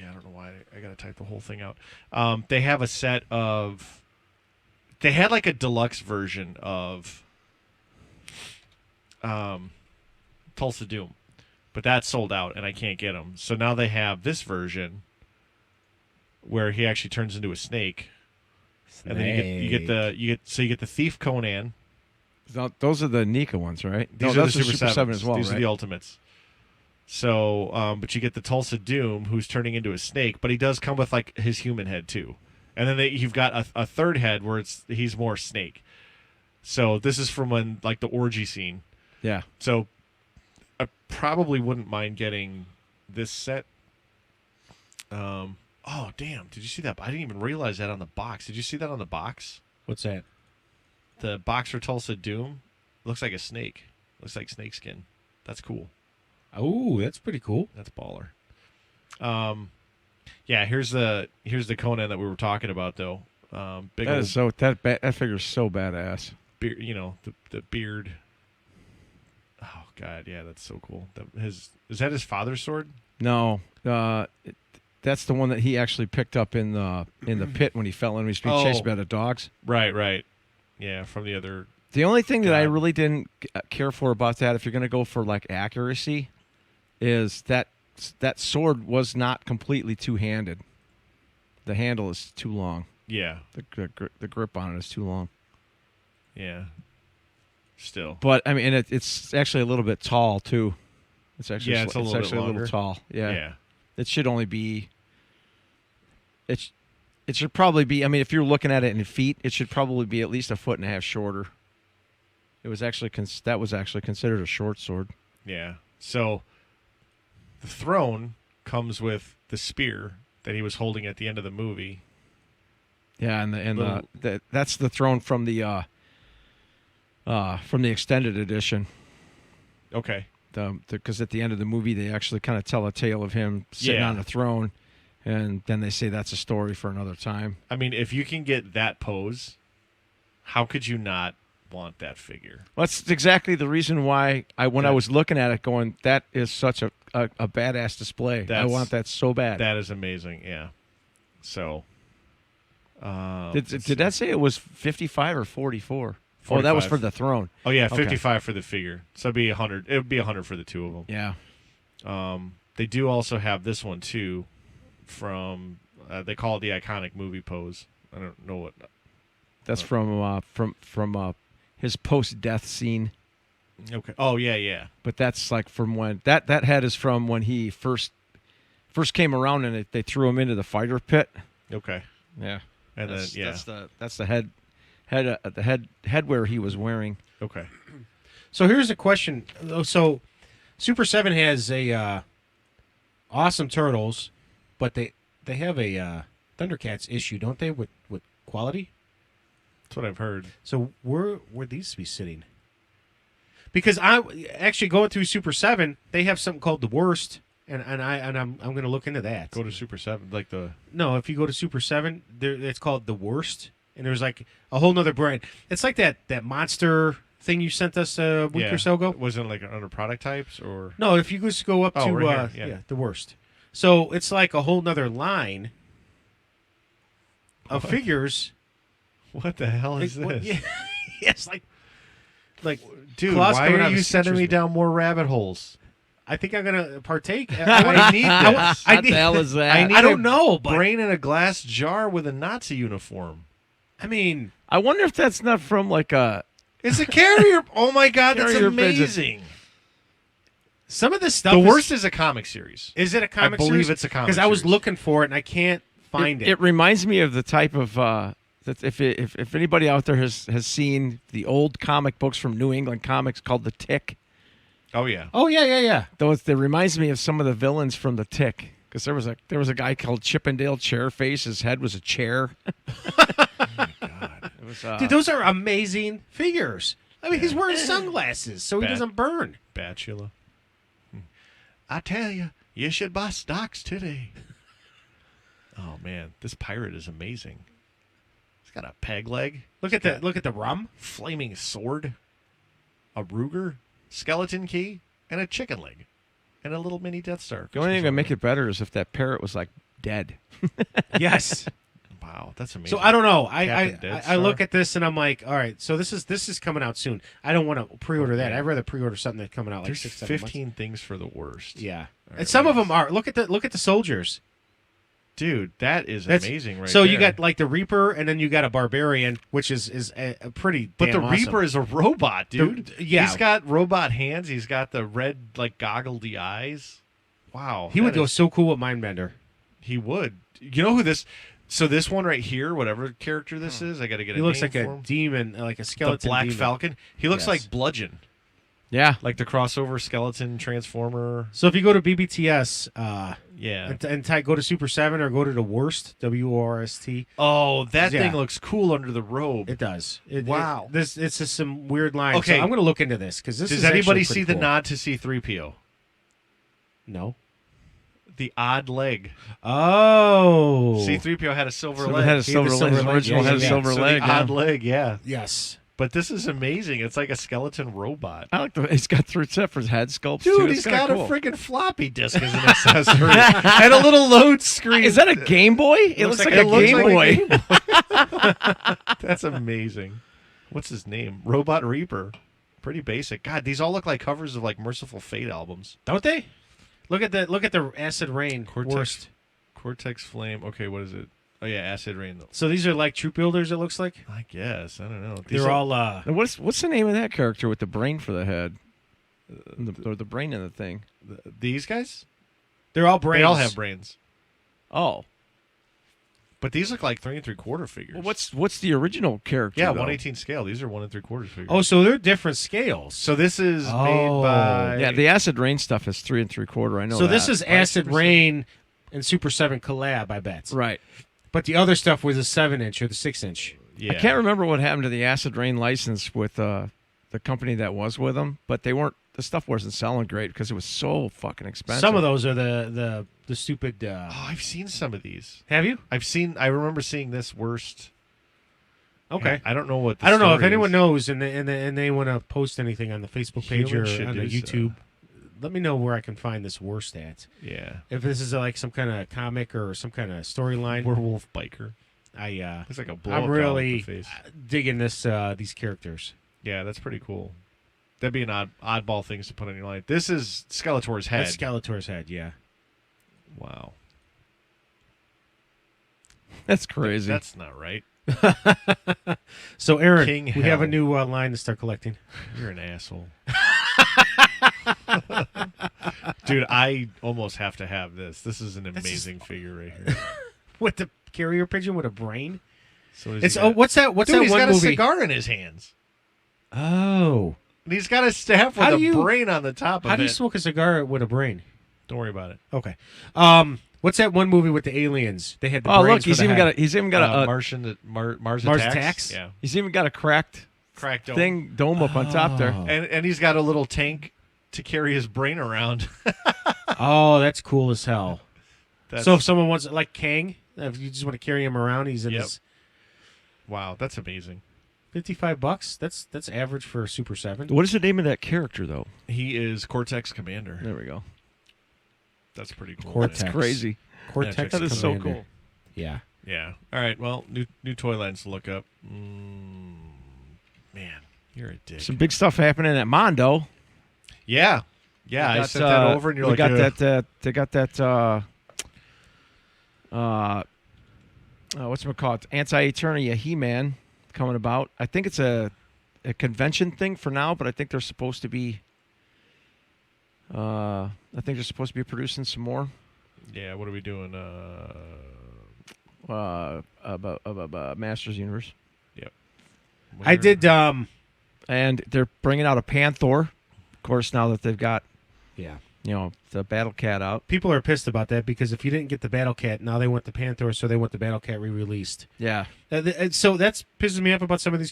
I don't know why I gotta type the whole thing out. They have a set of. They had like a deluxe version of Tulsa Doom, but that's sold out and I can't get them. So now they have this version where he actually turns into a snake. And then you get the Thief Conan. Those are the Nika ones, right? These No, are those the Super 7 as well. These right? are the Ultimates. So, but you get the Tulsa Doom, who's turning into a snake, but he does come with like his human head too. And then you've got a third head where he's more snake. So this is from when like the orgy scene. Yeah. So I probably wouldn't mind getting this set. Oh damn! Did you see that? I didn't even realize that on the box. Did you see that on the box? What's that? The box for Tulsa Doom looks like a snake. Looks like snakeskin. That's cool. Oh, that's pretty cool. That's baller. Yeah. Here's the Conan that we were talking about though. Big That old is so that figure's so badass. beard. You know the beard. Oh god, yeah, that's so cool. Is that his father's sword? No, that's the one that he actually picked up in the pit when he fell in. He was being chased by the dogs. Right. Yeah, from the other. The only thing that I really didn't care for about that, if you're going to go for like accuracy, is that sword was not completely two-handed. The handle is too long. Yeah. The grip on it is too long. Yeah. Still. But I mean, it's actually a little bit tall too. It's actually it's a little bit longer. tall. Yeah. Yeah. It should only be. It should probably be. I mean, if you're looking at it in feet, it should probably be at least 1.5 feet shorter. It was actually that was actually considered a short sword. Yeah. So the throne comes with the spear that he was holding at the end of the movie. Yeah, and that's the throne from the extended edition. Okay. Because at the end of the movie, they actually kind of tell a tale of him sitting on the throne, and then they say that's a story for another time. I mean, if you can get that pose, how could you not want that figure? Well, that's exactly the reason why I was looking at it going, that is such a badass display. I want that so bad. That is amazing, yeah. So. Did that say it was 55 or 44? 45. Oh, that was for the throne. Oh, yeah, Okay. 55 for the figure. So it'd be 100. It would be 100 for the two of them. Yeah. They do also have this one, too, from, they call it the iconic movie pose. I don't know what. That's from his post-death scene. Okay. Oh, yeah. But that's like from when that head is from when he first came around and they threw him into the fighter pit. Okay. Yeah. And that's, then, yeah. That's the headwear he was wearing. Okay. So here's a question. So Super 7 has a awesome Turtles, but they have a Thundercats issue, don't they, with quality? That's what I've heard. So where these be sitting? Because I actually going through Super 7, they have something called the Worst, and I'm going to look into that. Go to Super 7, like the... No, if you go to Super 7, it's called the Worst, and there's like a whole nother brand. It's like that monster thing you sent us a week or so ago. Wasn't it like under product types or... No, if you just go up to right here. the Worst. So it's like a whole nother line of figures. What the hell is this? Yeah, it's like dude, claws why coming out are of you his sending me sutures. down more rabbit holes? I think I'm gonna partake. I need this. What the hell is that? need I don't a know, but brain in a glass jar with a Nazi uniform. I mean, I wonder if that's not from like a... It's a carrier. Oh my god, that's Carrier pigeon. amazing. some of this stuff. The Worst is a comic series. Is it a comic believe series? it's a comic because I was series. looking for it and I can't find it. It reminds me of the type of... that if anybody out there has seen the old comic books from New England Comics called The Tick, Oh yeah. Oh yeah. it reminds me of some of the villains from The Tick. Because there was a guy called Chippendale Chairface. His head was a chair. It was, Dude, those are amazing figures. I mean, he's wearing sunglasses so he Bad. doesn't burn. Batula. I tell you, you should buy stocks today. Oh man, this pirate is amazing. It's got a peg leg, Look at the rum. flaming sword, a Ruger, skeleton key, and a chicken leg, and a little mini Death Star. The only thing that make it better is if that parrot was like dead. Yes. Wow, that's amazing. So I don't know. Captain Death I look Star. at this and I'm like, all right. So this is coming out soon. I don't want to pre-order that. I'd rather pre-order something that's coming out like There's 6-7 15 months. things for the worst. Yeah, All and right, some of let's- them are. Look at the soldiers. Dude, that is That's amazing, right? So there. you got like the Reaper, and then you got a Barbarian, which is a pretty. But damn the awesome. Reaper is a robot, dude. yeah. He's got robot hands. He's got the red, like, goggledy eyes. Wow. He would that go is- so cool with Mindbender. He would. You know who this... So this one right here, whatever character this is, I got to get He a looks name like for a him. demon, like a The skeleton. Black demon. Falcon. He looks Yes. like Bludgeon. Yeah. Like the crossover skeleton transformer. So if you go to BBTS, Yeah. and go to Super 7 or go to the Worst, WORST, Oh, that Yeah. thing looks cool under the robe. it does. Wow. It's just some weird lines. Okay. So I'm going to look into this because this Does is anybody actually see pretty the cool. nod to C-3PO? No. The odd leg. Oh. C-3PO had a silver So leg. it had a He had the silver leg. silver His leg, original yeah, had a yeah. silver So leg. the yeah. odd leg, yeah. Yes. But this is amazing. It's like a skeleton robot. I like the. He's got three separate head sculpts. Dude, too. he's It's kinda got cool. a freaking floppy disk as an accessory. And a little load screen. Is that a Game Boy? It looks like a looks Game like Boy. That's amazing. What's his name? Robot Reaper. Pretty basic. God, these all look like covers of like Merciful Fate albums. Don't they? Look at the Acid Rain Worst. Cortex Flame. Okay, what is it? Oh yeah, Acid Rain. So these are like troop builders, it looks like. I guess. I don't know. These They're are- all And what's the name of that character with the brain for the head? Or the brain in the thing. these guys? they're all brains. They all have brains. Oh. But these look like 3 3/4 figures. Well, what's the original character? yeah, though? 1/18 scale. These are 1 3/4 figures. Oh, so they're different scales. so this is Oh. made by Yeah, the Acid Rain stuff is 3 3/4. I know. So this that. is Acid Rain and Super 7 collab, I bet. right. But the other stuff was a 7-inch or the 6-inch. Yeah. I can't remember what happened to the Acid Rain license with the company that was with them, but they weren't. The stuff wasn't selling great because it was so fucking expensive. Some of those are the stupid. Oh, I've seen some of these. Have you? I remember seeing this worst. Okay. I don't know what. The I don't know if story anyone is. knows and they want to post anything on the Facebook page Humans or should on the do so. YouTube. Let me know where I can find this Worst at. Yeah. If this is like some kind of comic or some kind of storyline, Werewolf biker. I Looks like a blow I'm up really the face. digging this these characters. Yeah, that's pretty cool. That'd be an oddball things to put on your line. This is Skeletor's head. That's Skeletor's head, yeah. Wow. That's crazy. That's not right. So Aaron, King we have a Hell. new line to start collecting. You're an asshole. Dude, I almost have to have this. This is an amazing figure right here. With the carrier pigeon with a brain. So It's what's that? What's Dude, that he's one got movie? a cigar in his hands. Oh, And he's got a staff with How a do you- brain on the top of how do it. you smoke a cigar with a brain? Don't worry about it. Okay. What's that one movie with the aliens? They had the oh brains look, for he's the even head. got a, he's even got a Mars Mars Attacks? Attacks? Yeah. he's even got a cracked Cracked dome. thing dome up on top there. Oh. And he's got a little tank to carry his brain around. Oh, that's cool as hell. That's, So if someone wants, like Kang, if you just want to carry him around, he's in Yep. his wow, that's amazing. $55. That's average for a Super 7. What is the name of that character though? He is Cortex Commander. There we go. That's pretty cool. Cortex. man. Crazy. Cortex Yeah, That is so Commander. cool. Yeah. Yeah. All right. Well, new toy lines to look up. Man, you're a dick. Some big stuff happening at Mondo. Yeah. Yeah. We I got, sent that over, and you're we like, got "Ugh." that. They got that. What's it called? Anti-Eternia He-Man coming about. I think it's a convention thing for now, but I think they're supposed to be. I think they're supposed to be producing some more. Yeah. What are we doing? Masters Universe, I did and they're bringing out a Panther. Of course, now that they've got yeah. the Battle Cat out. People are pissed about that because if you didn't get the Battle Cat, now they want the Panther, so they want the Battle Cat re-released. Yeah, So that's pisses me off about some of these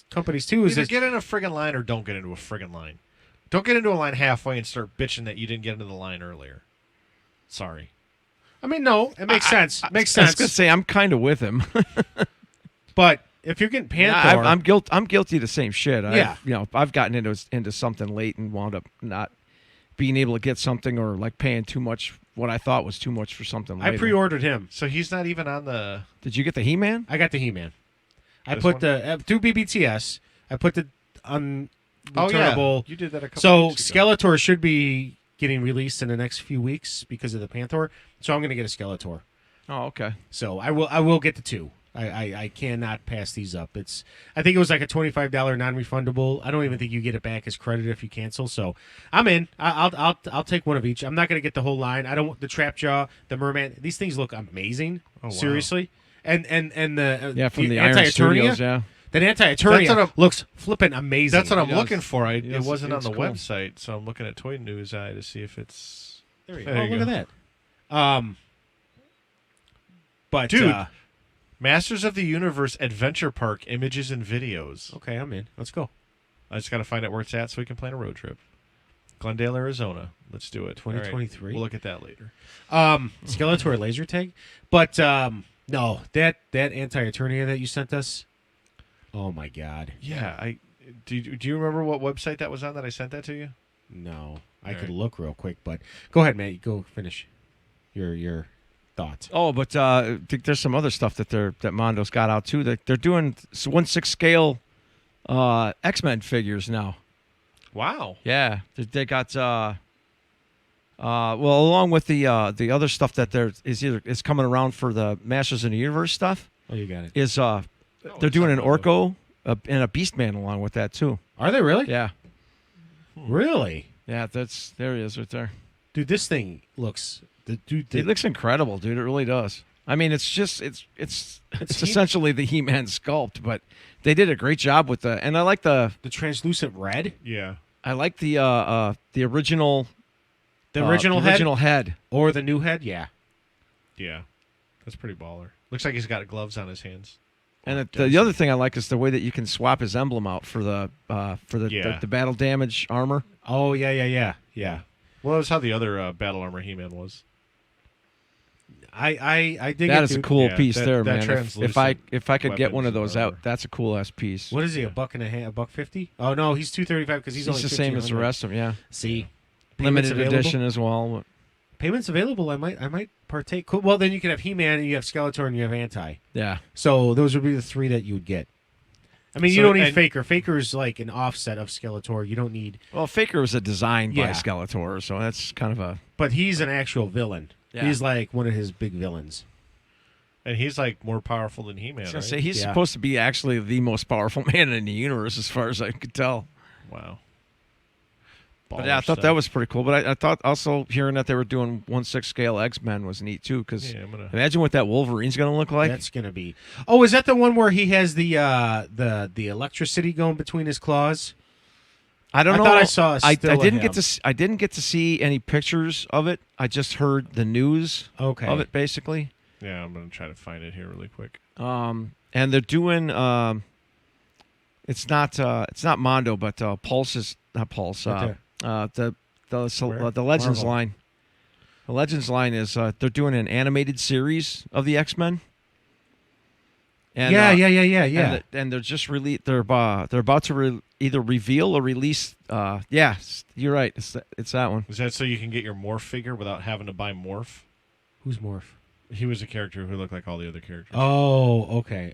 companies too. Is Either that get in a friggin' line or don't get into a friggin' line. Don't get into a line halfway and start bitching that you didn't get into the line earlier. Sorry. I mean, no, it makes sense. Makes I was sense. gonna say I'm kind of with him. But if you're getting Yeah, Panther, I'm guilty of the same shit. Yeah. I've gotten into something late and wound up not being able to get something or like paying too much. What I thought was too much for something later. I pre-ordered him. So he's not even on the. Did you get the He-Man? I got the He-Man. I This put one? the through BBTS. I put the unreturnable. You did that a couple. So weeks ago. Skeletor should be getting released in the next few weeks because of the Panther. So I'm going to get a Skeletor. Oh, okay. So I will get the two. I cannot pass these up. I think it was like a $25 non-refundable. I don't even think you get it back as credit if you cancel. So I'm in. I'll take one of each. I'm not going to get the whole line. I don't want the Trapjaw, the Merman. These things look amazing. Oh, wow. Seriously. And the From the Anti-Eternia, Iron Studios, yeah. That That's what Anti-Eternia I'm- looks flipping amazing. That's what I'm does. looking for. It Yes, wasn't on it's the cool. website, so I'm looking at Toy News Eye to see if it's. There you There go. you Oh, look go. at that. But Dude. Masters of the Universe Adventure Park images and videos. okay, I'm in. Let's go. I just got to find out where it's at so we can plan a road trip. Glendale, Arizona. Let's do it. All right. 2023. We'll look at that later. Skeletor laser tag, but no, that Anti-Eternia that you sent us. Oh my God. Yeah, do you remember what website that was on that I sent that to you? No, I All could right. look real quick, but go ahead, Matt. Go finish your thoughts. Oh, but I think there's some other stuff that Mondo's got out too. They're doing 1/6 scale X-Men figures now. Wow. Yeah, they got well, along with the other stuff that is coming around for the Masters of the Universe stuff Oh, you got it. is they're it's doing on an Mondo. Orko and a Beastman along with that too. Are they really? Yeah, Really, yeah, there he is right there. dude. This thing looks. It looks incredible, dude. It really does. I mean, it's He- essentially the He-Man sculpt, but they did a great job with and I like the translucent red. Yeah. original The original head. or the new head. Yeah. Yeah. That's pretty baller. Looks like he's got gloves on his hands. And the other thing I like is the way that you can swap his emblem out for the Yeah. the battle damage armor. Oh yeah. Well, that's how the other Battle Armor He-Man was. I dig That it, is a dude. cool Yeah, piece that- there, that man. translucent If I could get one of weapons those out, armor. that's a cool ass piece. What is he? $1.50? Oh no, he's $235 because he's He's only the same as the 1,500. rest of them, yeah. See, Payments Limited available? edition as well. Payments available. I might partake. Cool. Well, then you can have He-Man, and you have Skeletor, and you have Anti. Yeah. So those would be the three that you would get. I mean, you So- don't need and- Faker. Faker is like an offset of Skeletor. You don't need, Well, Faker was a design by Yeah. Skeletor, so that's kind of a but he's an actual villain. Yeah. He's like one of his big villains. And he's like more powerful than He-Man, I was right? gonna say he's Yeah. supposed to be actually the most powerful man in the universe, as far as I could tell. Wow. But yeah, I thought that was pretty cool. But I thought also hearing that they were doing 1/6 scale X-Men was neat too. Because Yeah, I'm gonna. imagine what that Wolverine's gonna look like. That's gonna be. Oh, is that the one where he has the electricity going between his claws? I don't I know. thought I saw a I still of didn't him. get to. I didn't get to see any pictures of it. I just heard the news Okay. of it, basically. Yeah, I'm gonna try to find it here really quick. And they're doing. It's not Mondo, but Pulse is not Pulse. Right The Where? Legends Marvel. line. The Legends line is they're doing an animated series of the X-Men. And, yeah. And they're just they're about to either reveal or release. Yeah, you're right. It's that one. Is that so you can get your Morph figure without having to buy Morph? Who's Morph? He was a character who looked like all the other characters. Oh, okay.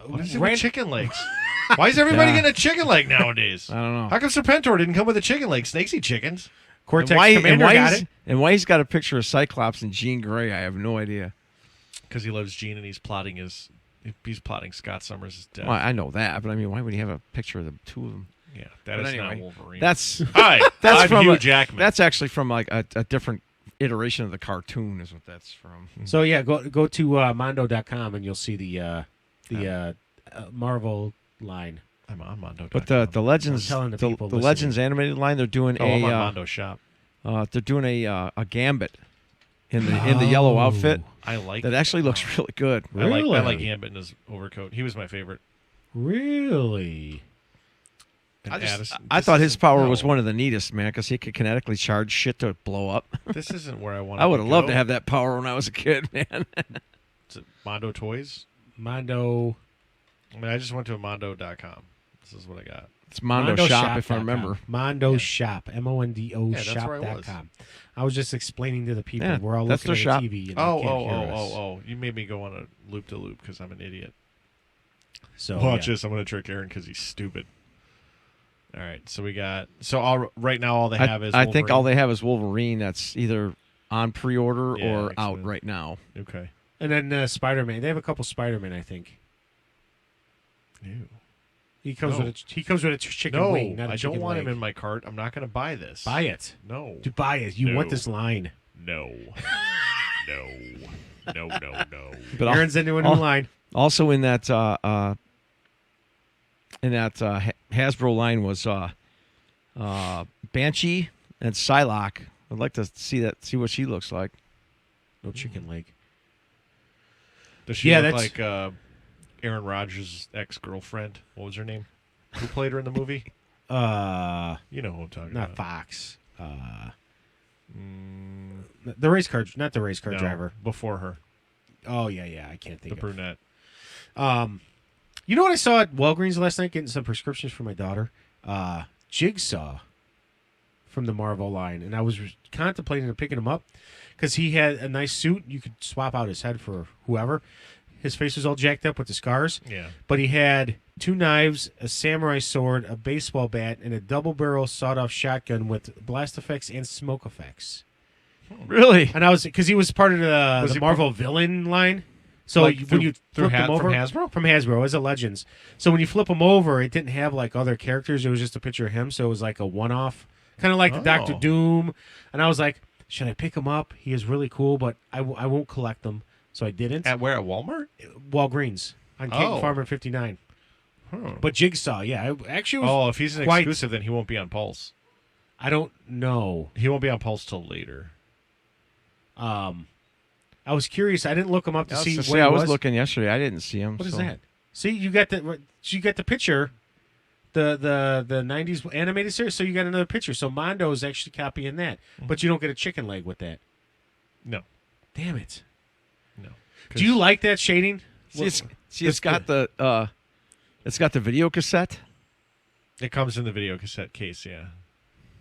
What is it with chicken legs? Why is everybody getting a chicken leg nowadays? I don't know. How come Serpentor didn't come with a chicken leg? Snakes eat chickens. Cortex and why, Commander got he's, it. and why he's got a picture of Cyclops and Jean Grey, I have no idea. Because he loves Jean and he's plotting Scott Summers' death. Well, I know that, but I mean, why would he have a picture of the two of them? Yeah, that But is anyway, not Wolverine. That's Hi, that's I'm from Hugh a- Jackman. That's actually from like a different iteration of the cartoon, is what that's from. So yeah, go to Mondo.com and you'll see the Marvel line. I'm on Mondo. But the Legends, I'm telling the people the listening. Legends animated line, they're doing I'm on a Mondo shop. they're doing a Gambit in the yellow outfit I like that actually looks really good. I like Really? Gambit in his overcoat. He was my favorite. Really? And Addison- I this thought his isn't- power was no, one of the neatest, man, because he could kinetically charge shit to blow up. This isn't where I want. I would have loved to have that power when I was a kid, man. Is it Mondo Toys? Mondo. I mean, I just went to Mondo.com. This is what I got. It's Mondo Shop, if I remember. Mondo Shop. Mondo Yeah, that's where I was. shop.com. I was just explaining to the people. Yeah, we're all that's looking their at shop. the TV. And they can't hear us. Oh. You made me go on a loop-to-loop because I'm an idiot. So Watch yeah. this. I'm going to trick Aaron because he's stupid. All right. So we got. Right now, all they I, have is. I think all Wolverine. they have is Wolverine. That's either on pre-order Yeah, or X-Men. out right now. Okay. And then Spider-Man. They have a couple Spider-Man, I think. Ew. He comes No. with a chicken No, wing, not a I chicken don't want leg. him in my cart. I'm not going to buy this. Buy it. No. To buy it. You No. want this line. No. No. No. But Aaron's into a new line. also in that Hasbro line was Banshee and Psylocke. I'd like to see what she looks like. No chicken leg. Does she Yeah, look that's- like Aaron Rodgers' ex-girlfriend? What was her name? Who played her in the movie? You know who I'm talking Not about. Fox. The race car, not the race car No, driver. before her. Oh yeah, I can't The think of. brunette. You know what I saw at Walgreens last night getting some prescriptions for my daughter? Jigsaw from the Marvel line, and I was contemplating picking him up because he had a nice suit. You could swap out his head for whoever. His face was all jacked up with the scars, Yeah. but he had 2 knives, a samurai sword, a baseball bat, and a double-barrel sawed-off shotgun with blast effects and smoke effects. Really? And I was because he was part of Was the he Marvel villain line. So Like when through- you through flip them over from Hasbro? from Hasbro as a Legends. So when you flip them over, it didn't have like other characters. It was just a picture of him. So it was like a one-off, kind of like the Doctor Oh. Doom. And I was like, should I pick him up? He is really cool, but I won't collect them. So I didn't. At where? At Walmart? Walgreens on Canton Oh. Farmer 59. Huh. But Jigsaw, yeah, I actually was. Oh, if he's an quite- exclusive, then he won't be on Pulse. I don't know. He won't be on Pulse till later. I was curious. I didn't look him up to see what I he was looking yesterday. I didn't see him. What is so. that? See, you got the picture, the '90s animated series. So you got another picture. So Mondo is actually copying that, but you don't get a chicken leg with that. No. Damn it! No. Do you like that shading? It's got the video cassette. It comes in the video cassette case, yeah.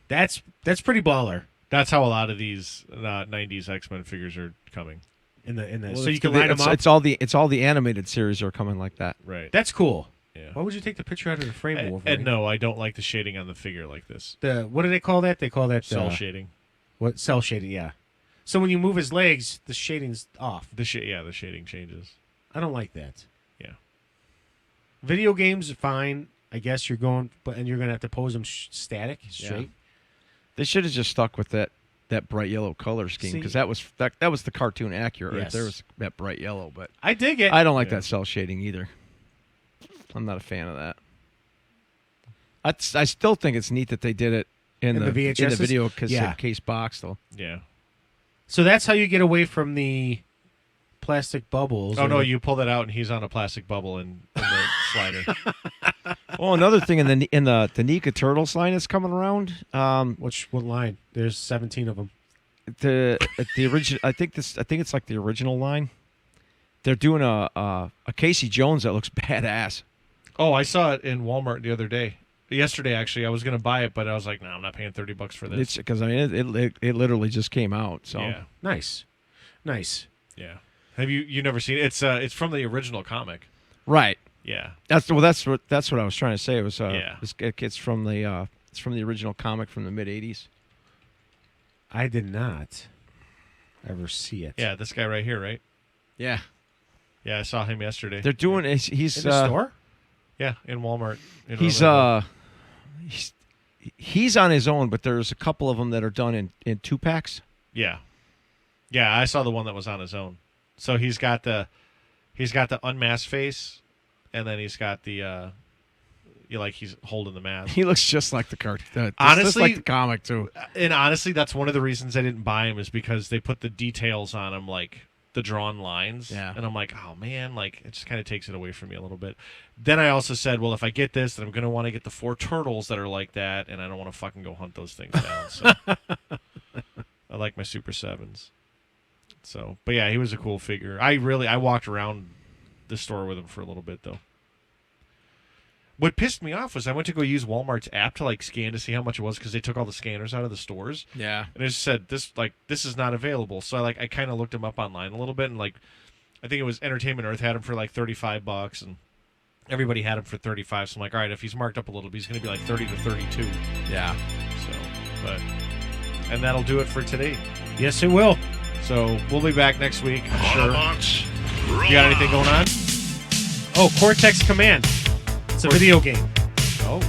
That's pretty baller. That's how a lot of these 90s X-Men figures are coming. In the Well, so you it's can the- line them up. It's all the animated series are coming like that. Right. That's cool. Yeah. Why would you take the picture out of the frame? And Wolverine? no, I don't like the shading on the figure like this. What do they call that? They call that Cell shading. What cell shading? Yeah. So when you move his legs, the shading's off. The shading changes. I don't like that. Yeah. Video games are fine. I guess you're going, and you're going to have to pose them static, straight. They should have just stuck with that bright yellow color scheme See- because that was the cartoon accurate right Yes. there was that bright yellow. But I dig it. I don't like Yeah. that cell shading either. I'm not a fan of that. I still think it's neat that they did it in the VHSs? video cassette Yeah. case box though. Yeah. So that's how you get away from the plastic bubbles. Oh or no, the- you pull that out and he's on a plastic bubble in the slider. Oh, another thing in the Nika Turtles line that's coming around. What line? There's 17 of them. The original. I think it's like the original line. They're doing a Casey Jones that looks badass. Oh, I saw it in Walmart the other day. Yesterday, actually, I was going to buy it, but I was like, no, I'm not paying $30 for this. It's because I mean it literally just came out. So Yeah, Nice. yeah. Have you never seen it? It's from the original comic. right. Yeah, That's what I was trying to say. It was Yeah. it's from the original comic from the mid '80s. I did not ever see it. yeah. This guy right here, right? Yeah, Yeah, I saw him yesterday. they're doing he's In the store? Yeah, in Walmart. in he's Orlando. he's on his own, but there's a couple of them that are done in 2-packs. Yeah, I saw the one that was on his own. So he's got the unmasked face, and then he's got the he's holding the mask. He looks just like the card. Just Honestly- like the comic too. And honestly, that's one of the reasons I didn't buy him is because they put the details on him, like the drawn lines. Yeah. And I'm like, oh man, like it just kind of takes it away from me a little bit. Then I also said, well, if I get this, then I'm gonna want to get the 4 turtles that are like that, and I don't want to fucking go hunt those things down. So I like my Super 7s. So, but yeah, he was a cool figure. I walked around the store with him for a little bit though. What pissed me off was I went to go use Walmart's app to like scan to see how much it was because they took all the scanners out of the stores. Yeah. And it just said this is not available. So I kind of looked them up online a little bit, and like I think it was Entertainment Earth had them for like $35, and everybody had them for $35. So I'm like, all right, if he's marked up a little bit, he's going to be like $30 to $32. Yeah. So, and that'll do it for today. Yes, it will. So we'll be back next week. I'm sure. Autobots, You got anything going on? Oh, Cortex Command. It's a video game. Oh,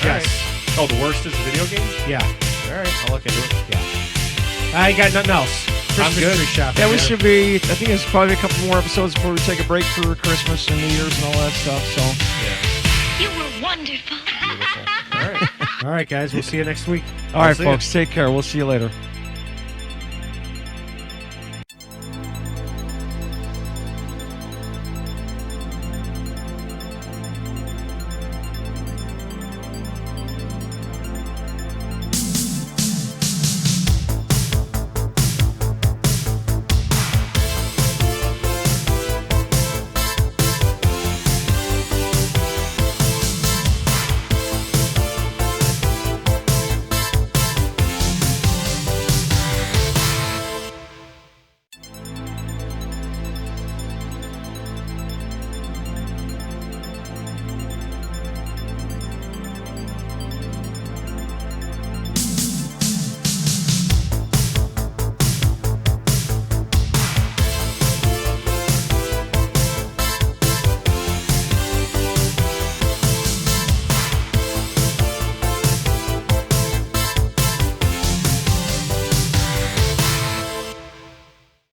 Yes. Right. Oh, the worst is the video game. Yeah. All right, I'll look into it. Yeah. I got nothing else. Christmas good. tree shopping. Yeah, we should be. I think there's probably a couple more episodes before we take a break for Christmas and New Year's and all that stuff. So, You were wonderful. Beautiful. All right. All right, guys. We'll see you next week. all right, see ya. folks, take care. We'll see you later.